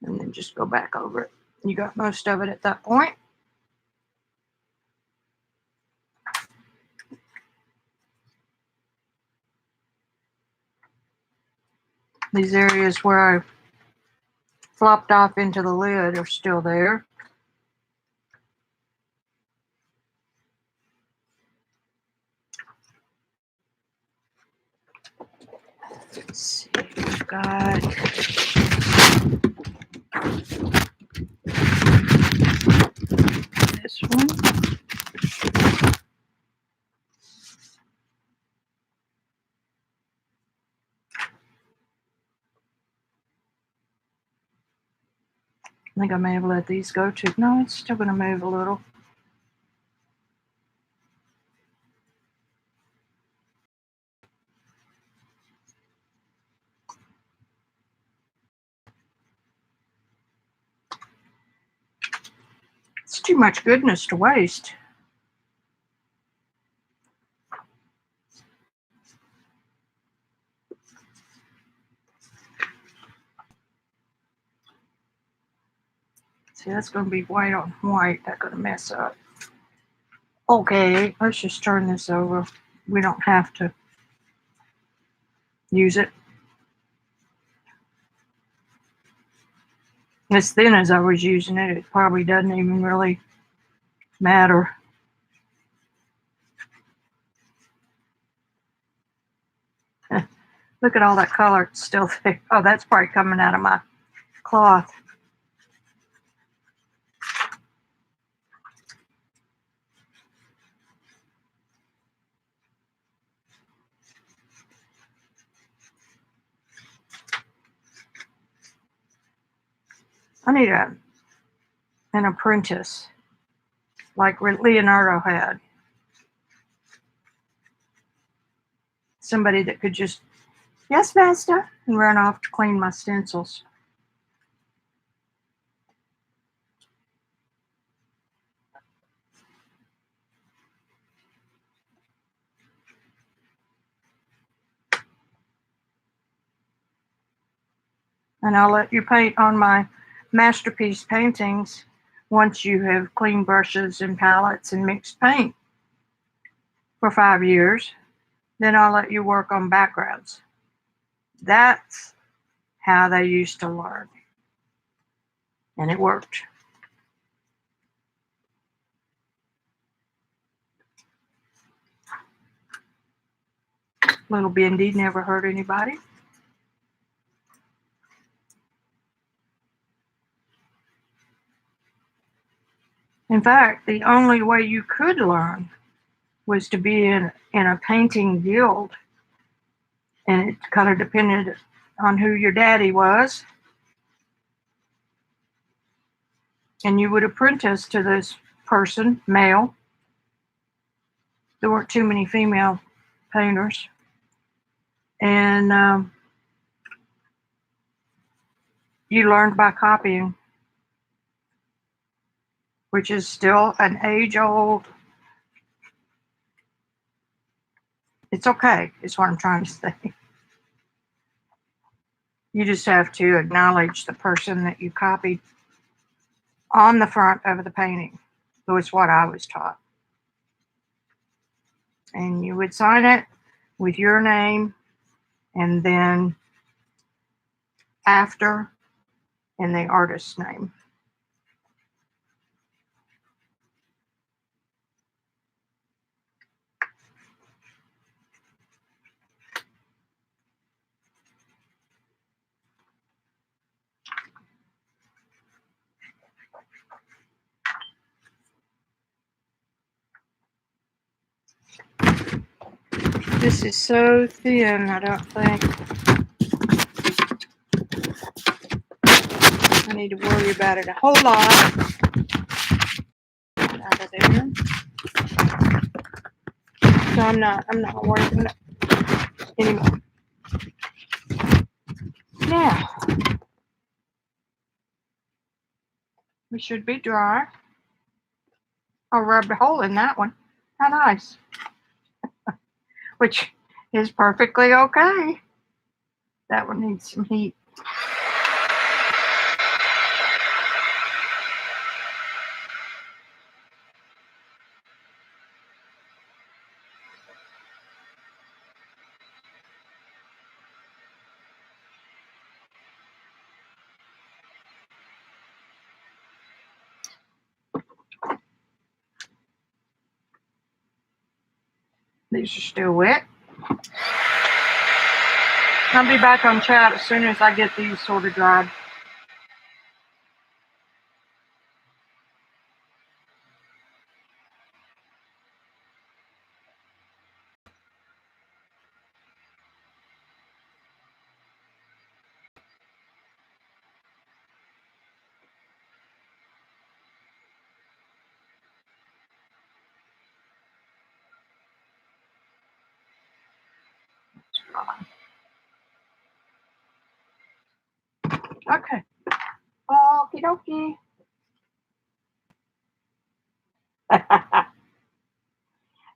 And then just go back over it. You got most of it at that point. These areas where I flopped off into the lid are still there. Let's see, we've got this one. I think I may have let these go too. No, it's still going to move a little. It's too much goodness to waste. See, that's going to be white on white. That's going to mess up. Okay, let's just turn this over. We don't have to use it. As thin as I was using it, it probably doesn't even really matter. Look at all that color. It's still thick. Oh, that's probably coming out of my cloth. I need an apprentice like Leonardo had. Somebody that could just, yes, master, and run off to clean my stencils. And I'll let you paint on my masterpiece paintings once you have cleaned brushes and palettes and mixed paint for 5 years. Then I'll let you work on backgrounds. That's how they used to learn. And it worked. Little bendy never hurt anybody. In fact, the only way you could learn was to be in a painting guild. And it kind of depended on who your daddy was. And you would apprentice to this person, male. There weren't too many female painters. And you learned by copying, which is still an age-old. It's okay, is what I'm trying to say. You just have to acknowledge the person that you copied on the front of the painting. That was what I was taught. And you would sign it with your name, and then after, and the artist's name. This is so thin, I don't think I need to worry about it a whole lot. Out of there. So I'm not worried about it anymore. Now, we should be dry. I rubbed a hole in that one. How nice. Which is perfectly okay. That one needs some heat. These are still wet. I'll be back on chat as soon as I get these sort of dried. Okay. Okie dokie.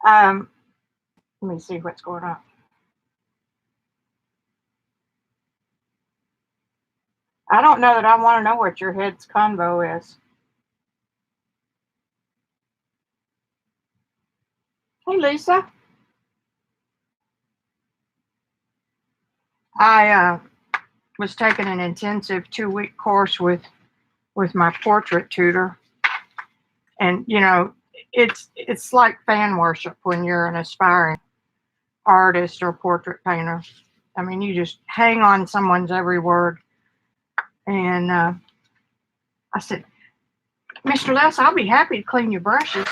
Let me see what's going on. I don't know that I want to know what your head's convo is. Hey, Lisa. I was taking an intensive 2-week course with my portrait tutor. And, you know, it's like fan worship when you're an aspiring artist or portrait painter. I mean, you just hang on someone's every word. And I said, Mr. Les, I'll be happy to clean your brushes.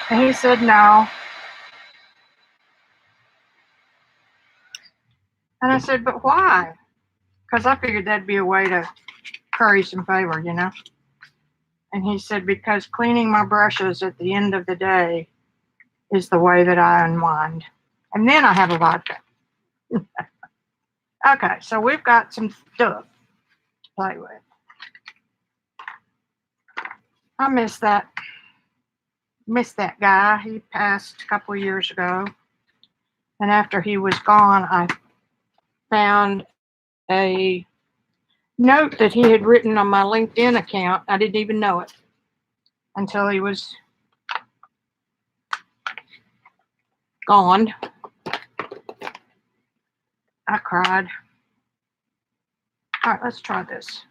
And he said, no. And I said, but why? Because I figured that'd be a way to curry some favor, you know. And he said, because cleaning my brushes at the end of the day is the way that I unwind. And then I have a vodka. Okay, so we've got some stuff to play with. I miss that guy. He passed a couple of years ago. And after he was gone, I found a note that he had written on my LinkedIn account. I didn't even know it until he was gone. I cried. All right, let's try this.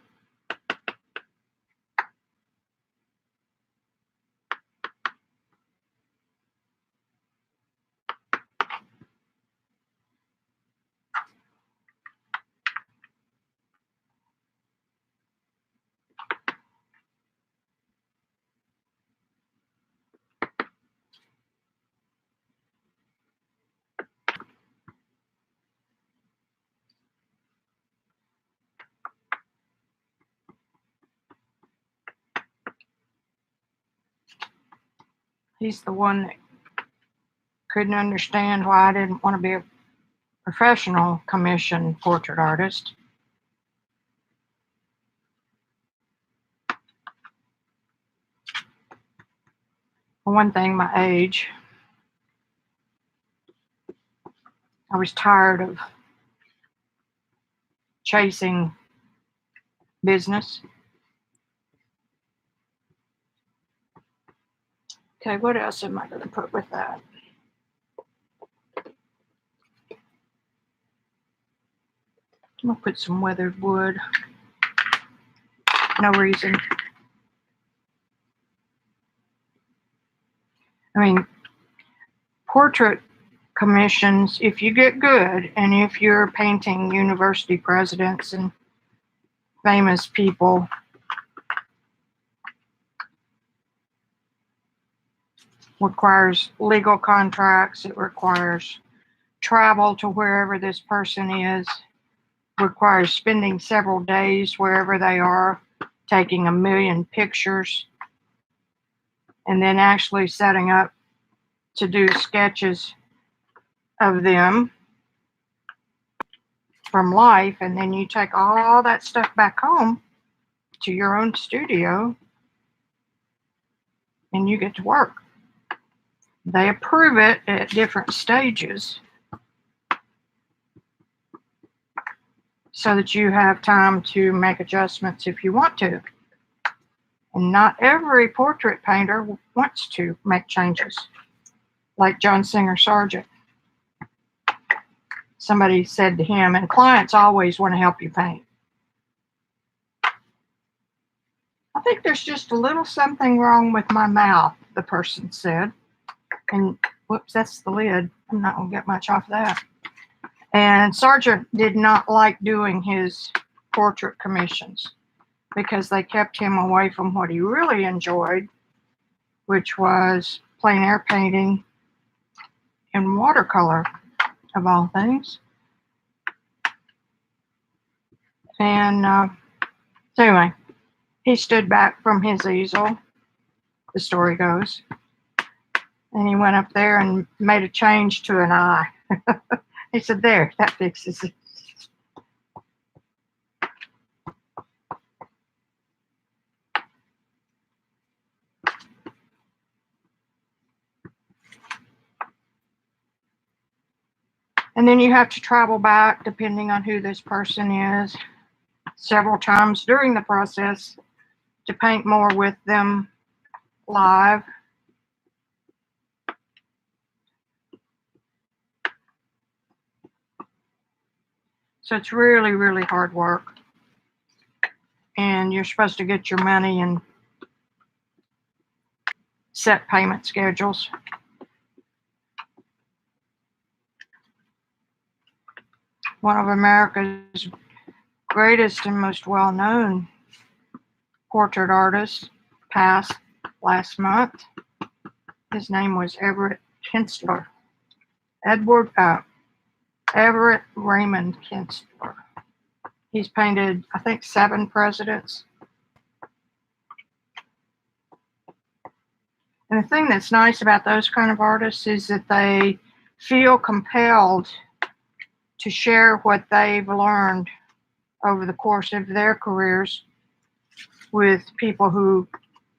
He's the one that couldn't understand why I didn't want to be a professional commission portrait artist. For one thing, my age. I was tired of chasing business. Okay, what else am I going to put with that? I'm going to put some weathered wood. No reason. I mean, portrait commissions, if you get good, and if you're painting university presidents and famous people, requires legal contracts, it requires travel to wherever this person is, requires spending several days wherever they are, taking 1 million pictures, and then actually setting up to do sketches of them from life, and then you take all that stuff back home to your own studio and you get to work. They approve it at different stages so that you have time to make adjustments if you want to. And not every portrait painter wants to make changes, like John Singer Sargent. Somebody said to him, and clients always want to help you paint. I think there's just a little something wrong with my mouth, the person said. And whoops, that's the lid. I'm not going to get much off that. And Sargent did not like doing his portrait commissions because they kept him away from what he really enjoyed, which was plein air painting and watercolor, of all things. And so anyway, he stood back from his easel, the story goes, and he went up there and made a change to an eye. He said, there, that fixes it. And then you have to travel back, depending on who this person is, several times during the process to paint more with them live. So it's really, really hard work. And you're supposed to get your money in set payment schedules. one of America's greatest and most well-known portrait artists, passed last month. His name was Everett Kinstler. Everett Raymond Kinstler. He's painted, I think, 7 presidents. And the thing that's nice about those kind of artists is that they feel compelled to share what they've learned over the course of their careers with people who,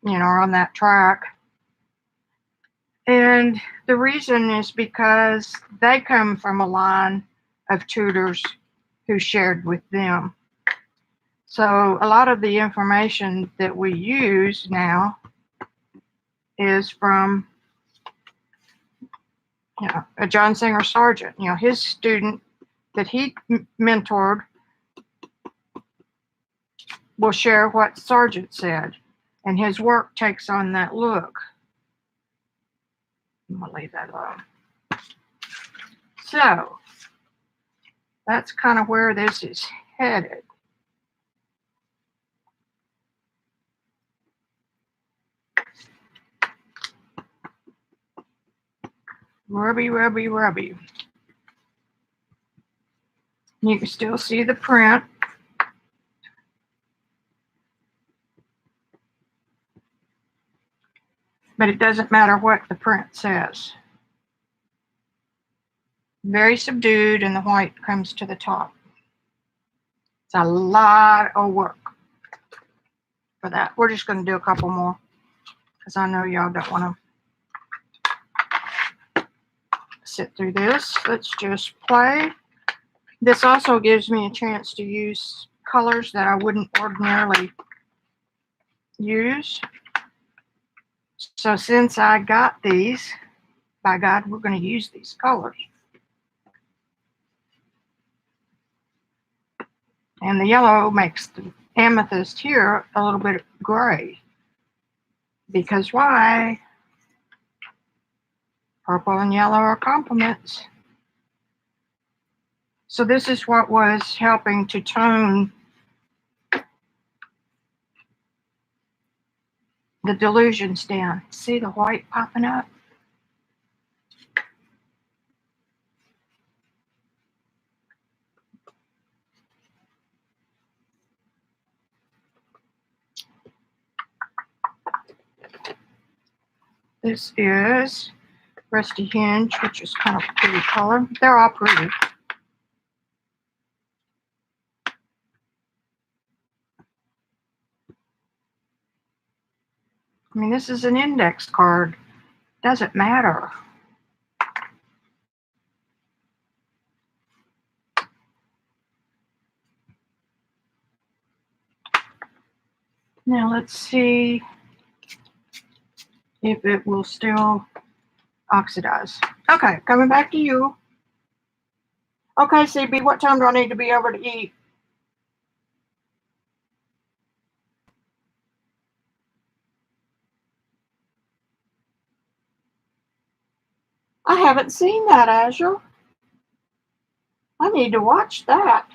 are on that track. And the reason is because they come from a line of tutors who shared with them. So a lot of the information that we use now is from, a John Singer Sargent. His student that he mentored will share what Sargent said, and his work takes on that look. I'm going to leave that alone. So that's kind of where this is headed. Rubby, rubby, rubby. You can still see the print. But it doesn't matter what the print says. Very subdued, and the white comes to the top. It's a lot of work for that. We're just going to do a couple more because I know y'all don't want to sit through this. Let's just play. This also gives me a chance to use colors that I wouldn't ordinarily use. So since I got these, by God, we're going to use these colors. And the yellow makes the amethyst here a little bit gray. Because why? Purple and yellow are complements. So this is what was helping to tone the delusions down. See the white popping up? This is Rusty Hinge, which is kind of a pretty color. They're all pretty. I mean, this is an index card. Doesn't matter. Now let's see if it will still oxidize. Okay, coming back to you. Okay, CB, what time do I need to be over to eat? I haven't seen that, Azure. I need to watch that.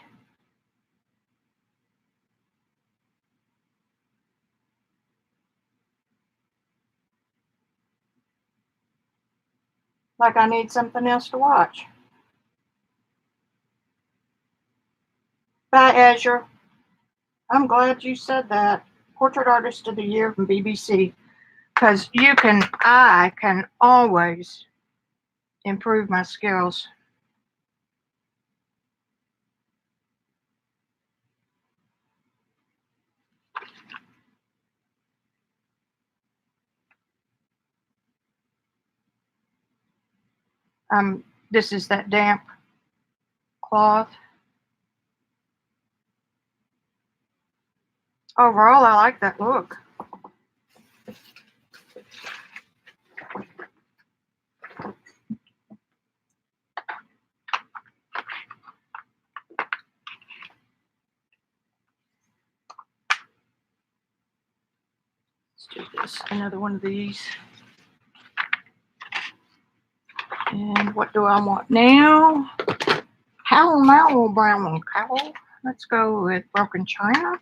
Like I need something else to watch. Bye, Azure. I'm glad you said that. Portrait Artist of the Year from BBC. Because I can always improve my skills. This is that damp cloth. Overall, I like that look. Let's do this. Another one of these. And what do I want now? Cowl Mowl Brown Cowl. Let's go with Broken China.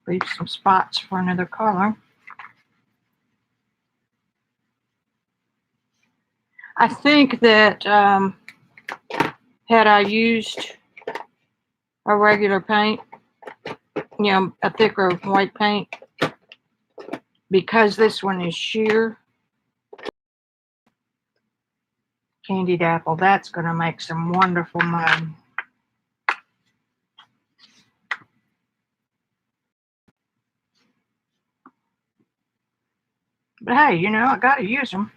Leave some spots for another color. I think that had I used a regular paint, a thicker white paint, because this one is sheer candied apple, that's going to make some wonderful mud. But hey, I got to use them.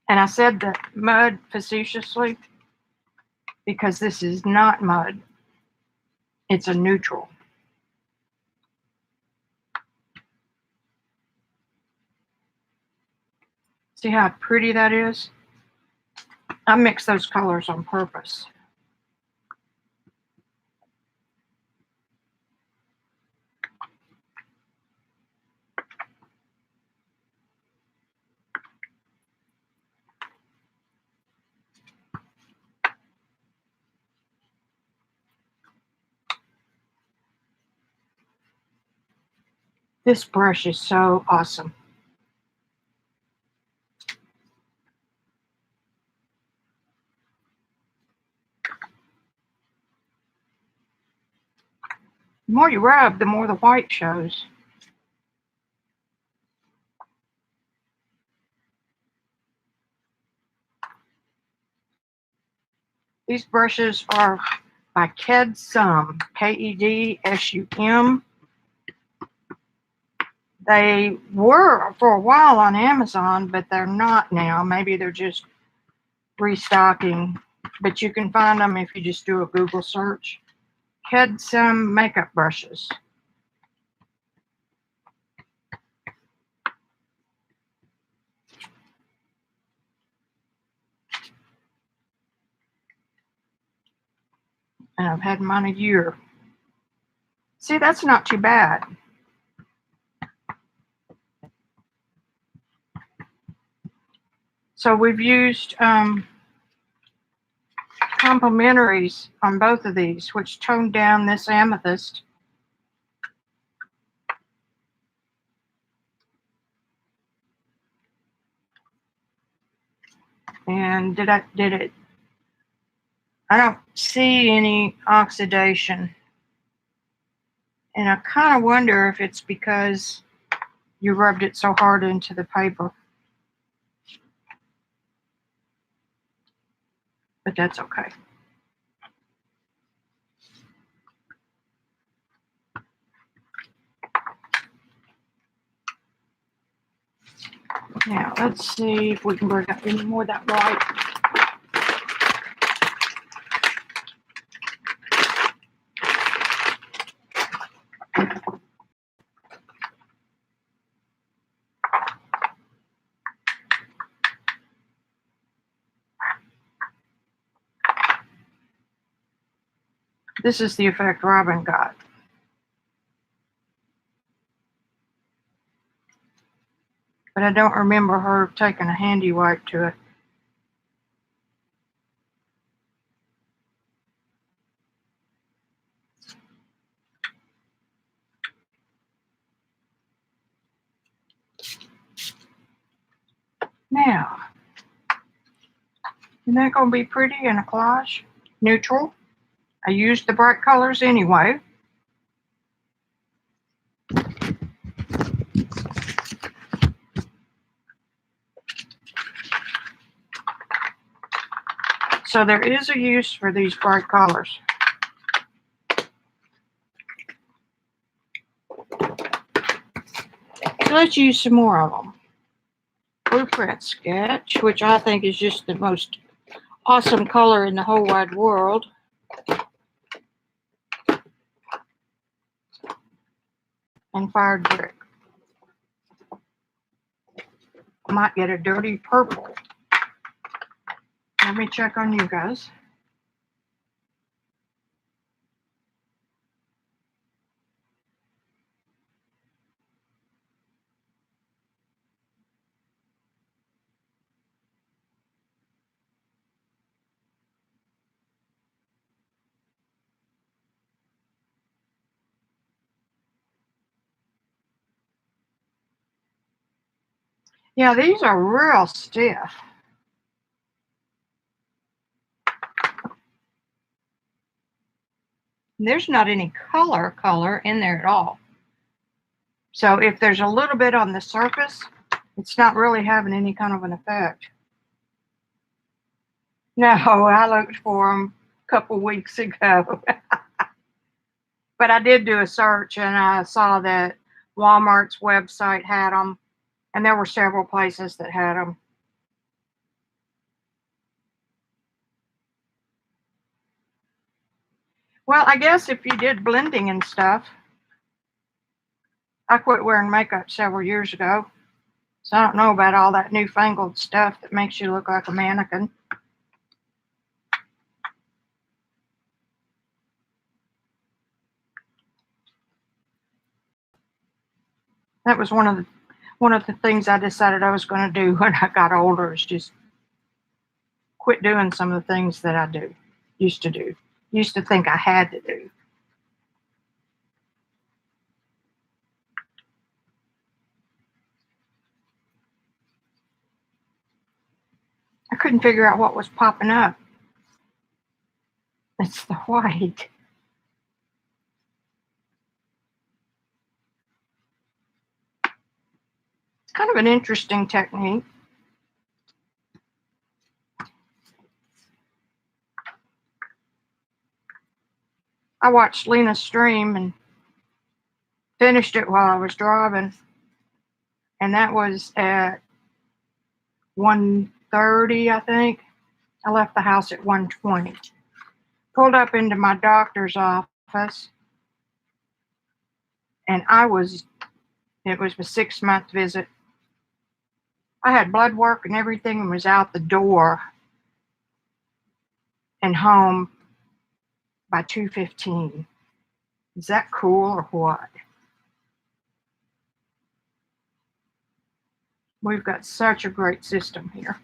And I said the mud facetiously because this is not mud. It's a neutral. See how pretty that is? I mixed those colors on purpose. This brush is so awesome. The more you rub, the more the white shows. These brushes are by Kedsum, Kedsum. They were for a while on Amazon, but they're not now. Maybe they're just restocking. But you can find them if you just do a Google search. Kedsum makeup brushes. And I've had mine a year. See, that's not too bad. So we've used complementaries on both of these, which toned down this amethyst. And did it? I don't see any oxidation. And I kind of wonder if it's because you rubbed it so hard into the paper. But that's okay. Now, let's see if we can bring up any more of that white. This is the effect Robin got. But I don't remember her taking a handy wipe to it. Now, isn't that going to be pretty in a collage? Neutral. I used the bright colors anyway. So there is a use for these bright colors. So let's use some more of them. Blueprint Sketch, which I think is just the most awesome color in the whole wide world. And Fired Brick. I might get a dirty purple. Let me check on you guys. Yeah, these are real stiff. There's not any color in there at all. So if there's a little bit on the surface, it's not really having any kind of an effect. No, I looked for them a couple weeks ago. But I did do a search and I saw that Walmart's website had them, and there were several places that had them. Well, I guess if you did blending and stuff, I quit wearing makeup several years ago, so I don't know about all that newfangled stuff that makes you look like a mannequin. That was one of the things I decided I was going to do when I got older, is just quit doing some of the things that I used to think I had to do. I couldn't figure out what was popping up. It's the white. It's kind of an interesting technique. I watched Lena stream and finished it while I was driving, and that was at 1:30, I think. I left the house at 1:20. Pulled up into my doctor's office, and it was a 6-month visit. I had blood work and everything and was out the door and home by 2:15. Is that cool or what? We've got such a great system here.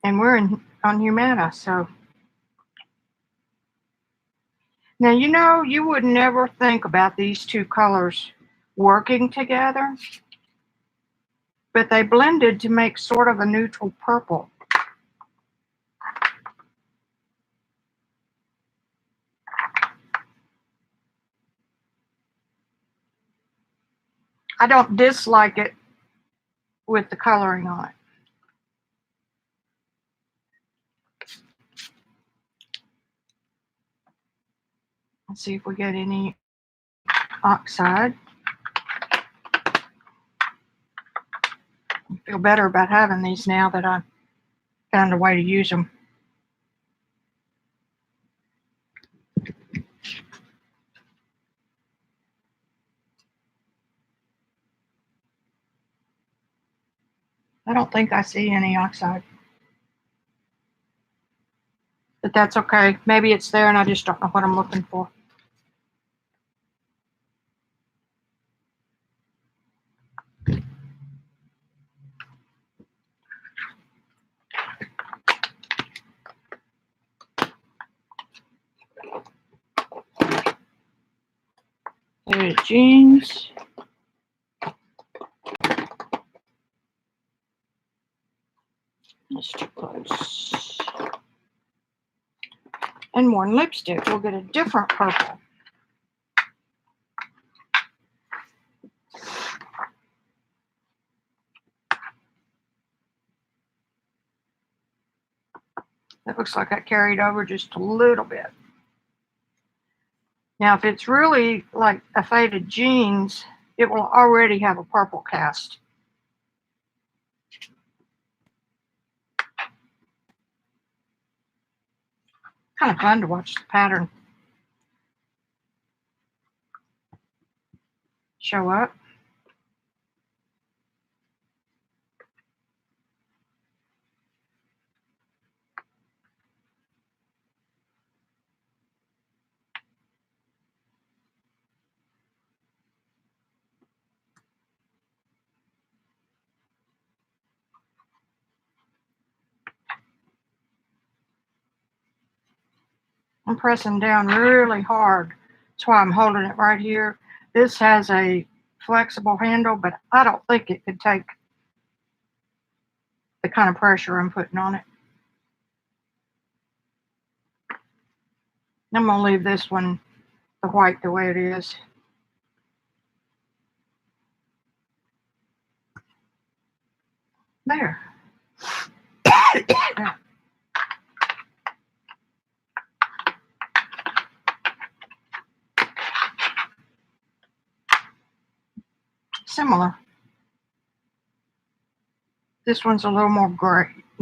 And we're on Humana, so. Now, you would never think about these two colors working together, but they blended to make sort of a neutral purple. I don't dislike it with the coloring on it. Let's see if we get any oxide. I feel better about having these now that I found a way to use them. I don't think I see any oxide. But that's okay. Maybe it's there and I just don't know what I'm looking for. There's jeans. That's too close. And one lipstick. We'll get a different purple. That looks like I carried over just a little bit. Now, if it's really like a faded jeans, it will already have a purple cast. Kind of fun to watch the pattern show up. I'm pressing down really hard. That's why I'm holding it right here. This has a flexible handle, but I don't think it could take the kind of pressure I'm putting on it. I'm going to leave this one, the white, the way it is. There. Similar. This one's a little more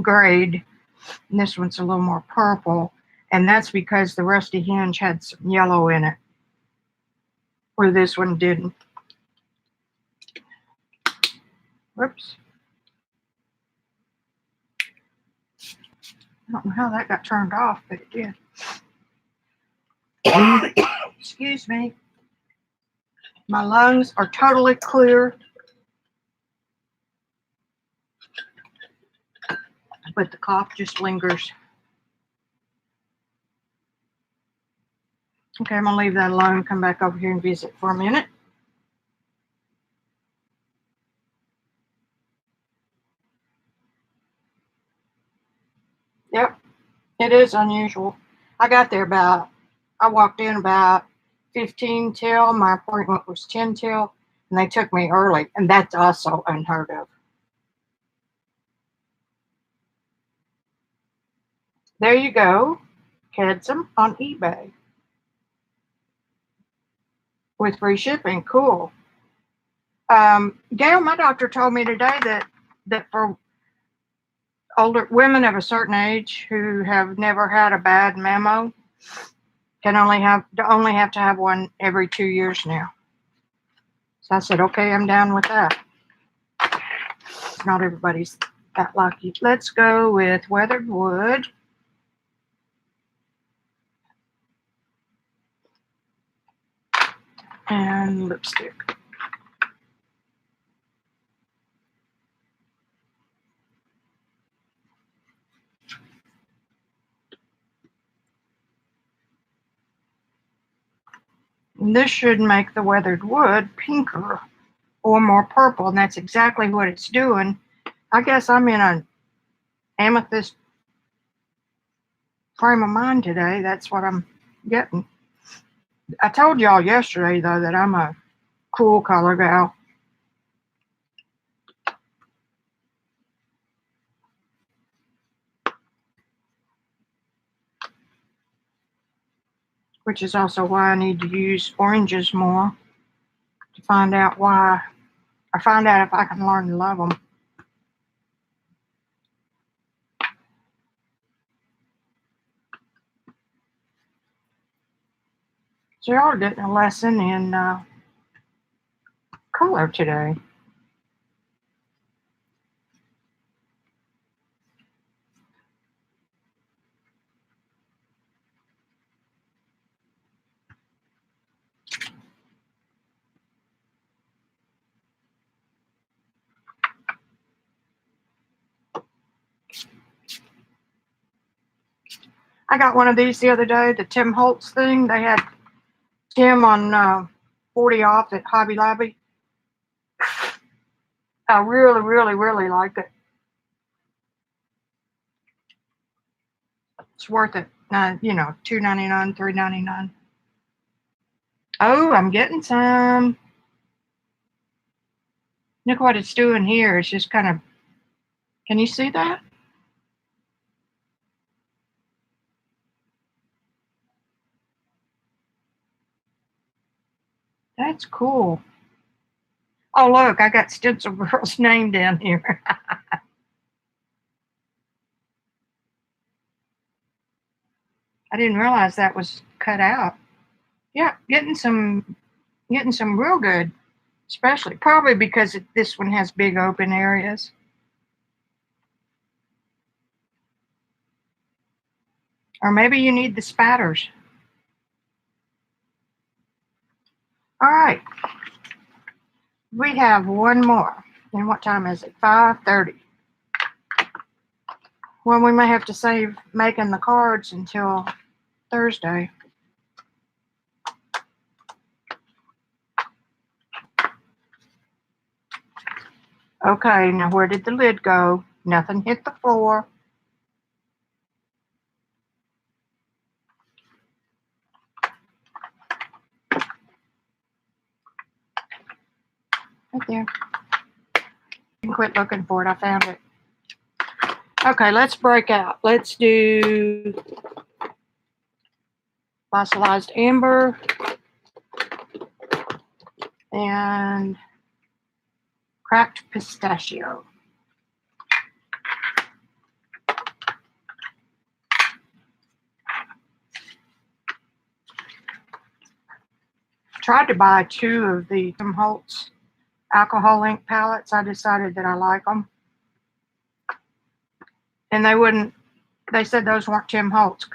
grayed, and this one's a little more purple, and that's because the rusty hinge had some yellow in it, where this one didn't. Whoops. I don't know how that got turned off, but it did. Excuse me. My lungs are totally clear, but the cough just lingers. Okay, I'm going to leave that alone and come back over here and visit for a minute. Yep, it is unusual. I walked in about 15 till. My appointment was 10 till, and they took me early, and that's also unheard of. There you go. Had some on eBay with free shipping. Cool. Gail, my doctor told me today that for older women of a certain age who have never had a bad memo can only have to have one every 2 years now. So I said, okay, I'm down with that. Not everybody's that lucky. Let's go with weathered wood. And lipstick. And this should make the weathered wood pinker or more purple, and that's exactly what it's doing. I guess I'm in an amethyst frame of mind today. That's what I'm getting. I told y'all yesterday, though, that I'm a cool color gal. Which is also why I need to use oranges more to find out why, or find out if I can learn to love them. So y'all are getting a lesson in color today. I got one of these the other day, the Tim Holtz thing. They had Tim on 40 off at Hobby Lobby. I really, really, really like it. It's worth it. $2.99, $3.99. Oh, I'm getting some. Look what it's doing here. It's just kind of, can you see that? That's cool. Oh, look, I got Stencil Girl's name down here. I didn't realize that was cut out. Yeah, getting some real good, especially probably because this one has big open areas. Or maybe you need the spatters. All right. We have one more. And what time is it? 5:30. Well, we may have to save making the cards until Thursday. Okay, now where did the lid go? Nothing hit the floor. Right there. You can quit looking for it. I found it. Okay, let's break out. Let's do fossilized amber and cracked pistachio. Tried to buy 2 of the Tim Holtz alcohol ink palettes. I decided that I like them. And they said those weren't Tim Holtz.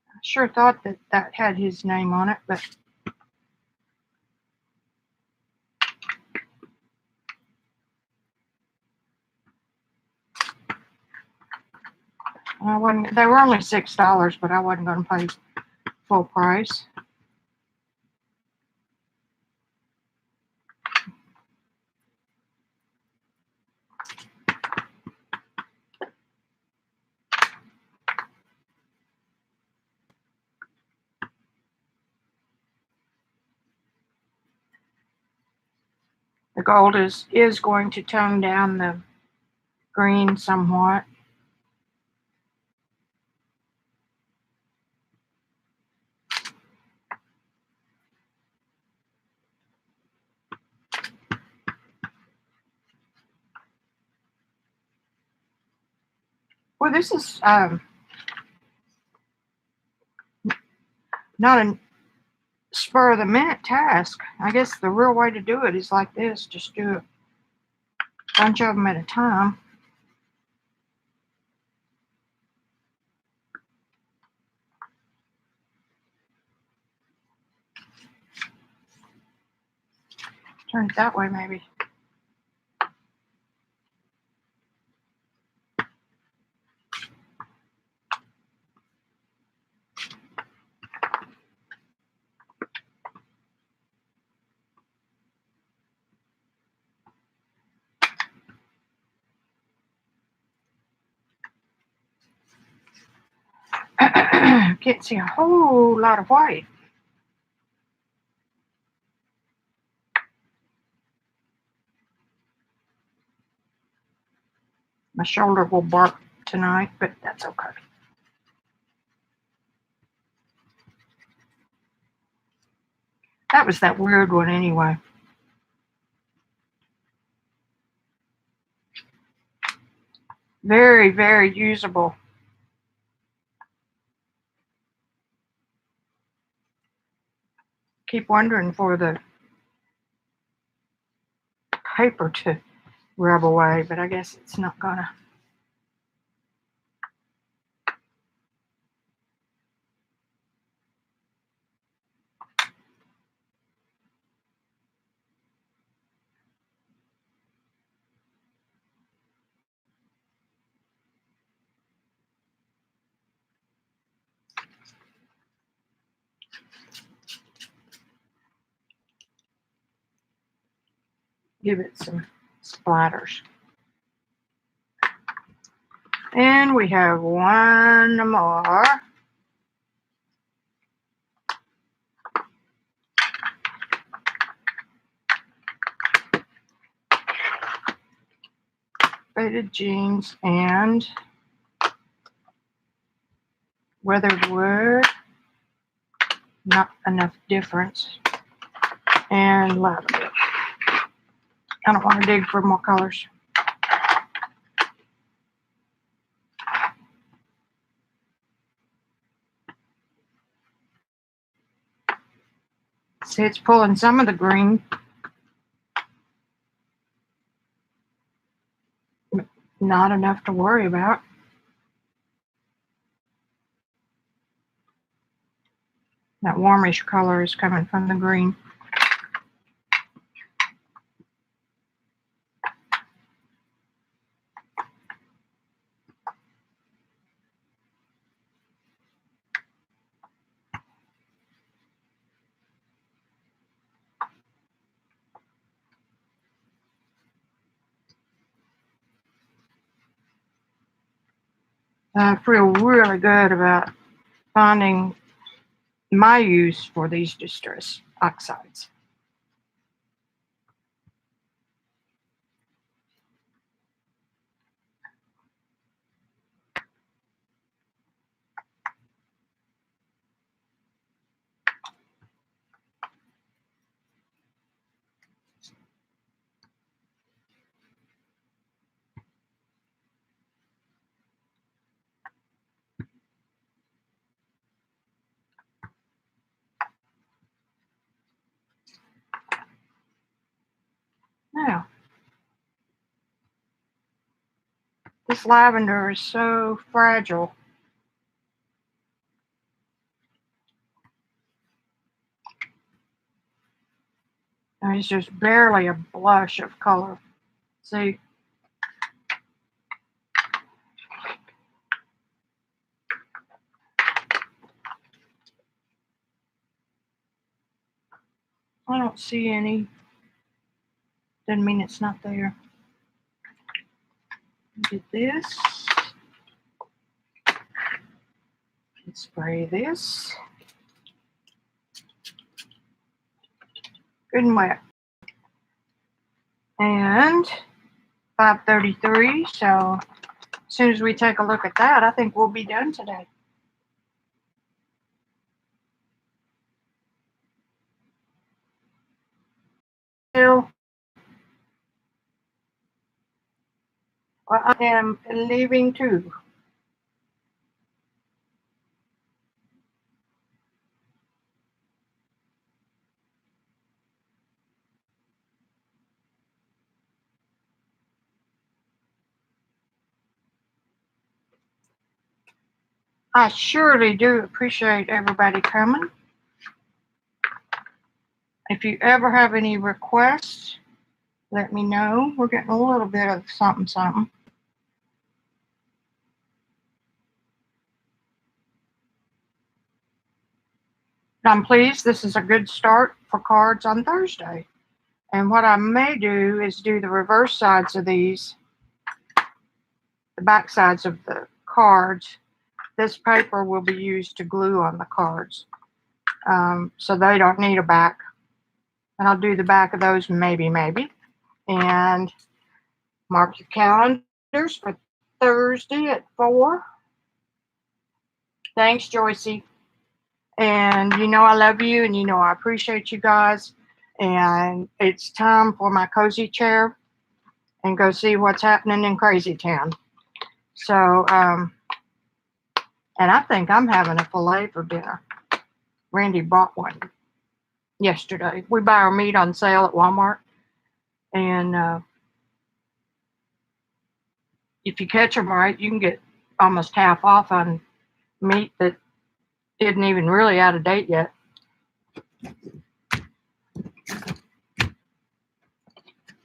I sure thought that had his name on it, but I wasn't. They were only $6, but I wasn't going to pay full price. The gold is going to tone down the green somewhat. Well, this is not a spur of the minute task. I guess the real way to do it is like this. Just do a bunch of them at a time. Turn it that way, maybe. Can't see a whole lot of white. My shoulder will bark tonight, but that's okay. That was that weird one anyway. Very, very usable. Keep wondering for the paper to rub away, but I guess it's not gonna. Give it some splatters. And we have one more. Faded jeans and weathered wood. Not enough difference. and lavender. I don't want to dig for more colors. See, it's pulling some of the green. Not enough to worry about. That warmish color is coming from the green. I feel really good about finding my use for these distress oxides. Now, this lavender is so fragile. And it's just barely a blush of color. See? I don't see any. Doesn't mean it's not there. Get this. And spray this. Good and wet. And 5:33, so as soon as we take a look at that, I think we'll be done today. Well, I am leaving too. I surely do appreciate everybody coming. If you ever have any requests, let me know. We're getting a little bit of something, something. I'm pleased this is a good start for cards on Thursday. And what I may do is do the reverse sides of these, the back sides of the cards. This paper will be used to glue on the cards. So they don't need a back. And I'll do the back of those maybe. And mark your calendars for Thursday at 4. Thanks, Joycey. And you know I love you, and you know I appreciate you guys. And it's time for my cozy chair and go see what's happening in Crazy Town. So, and I think I'm having a filet for dinner. Randy bought one yesterday. We buy our meat on sale at Walmart. And if you catch them right, you can get almost half off on meat that isn't even really out of date yet.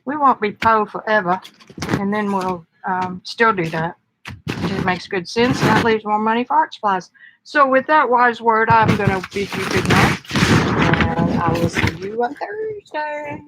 We won't be po forever, and then we'll still do that. It makes good sense, and that leaves more money for art supplies. So with that wise word, I'm going to bid you good night, and I will see you on Thursday.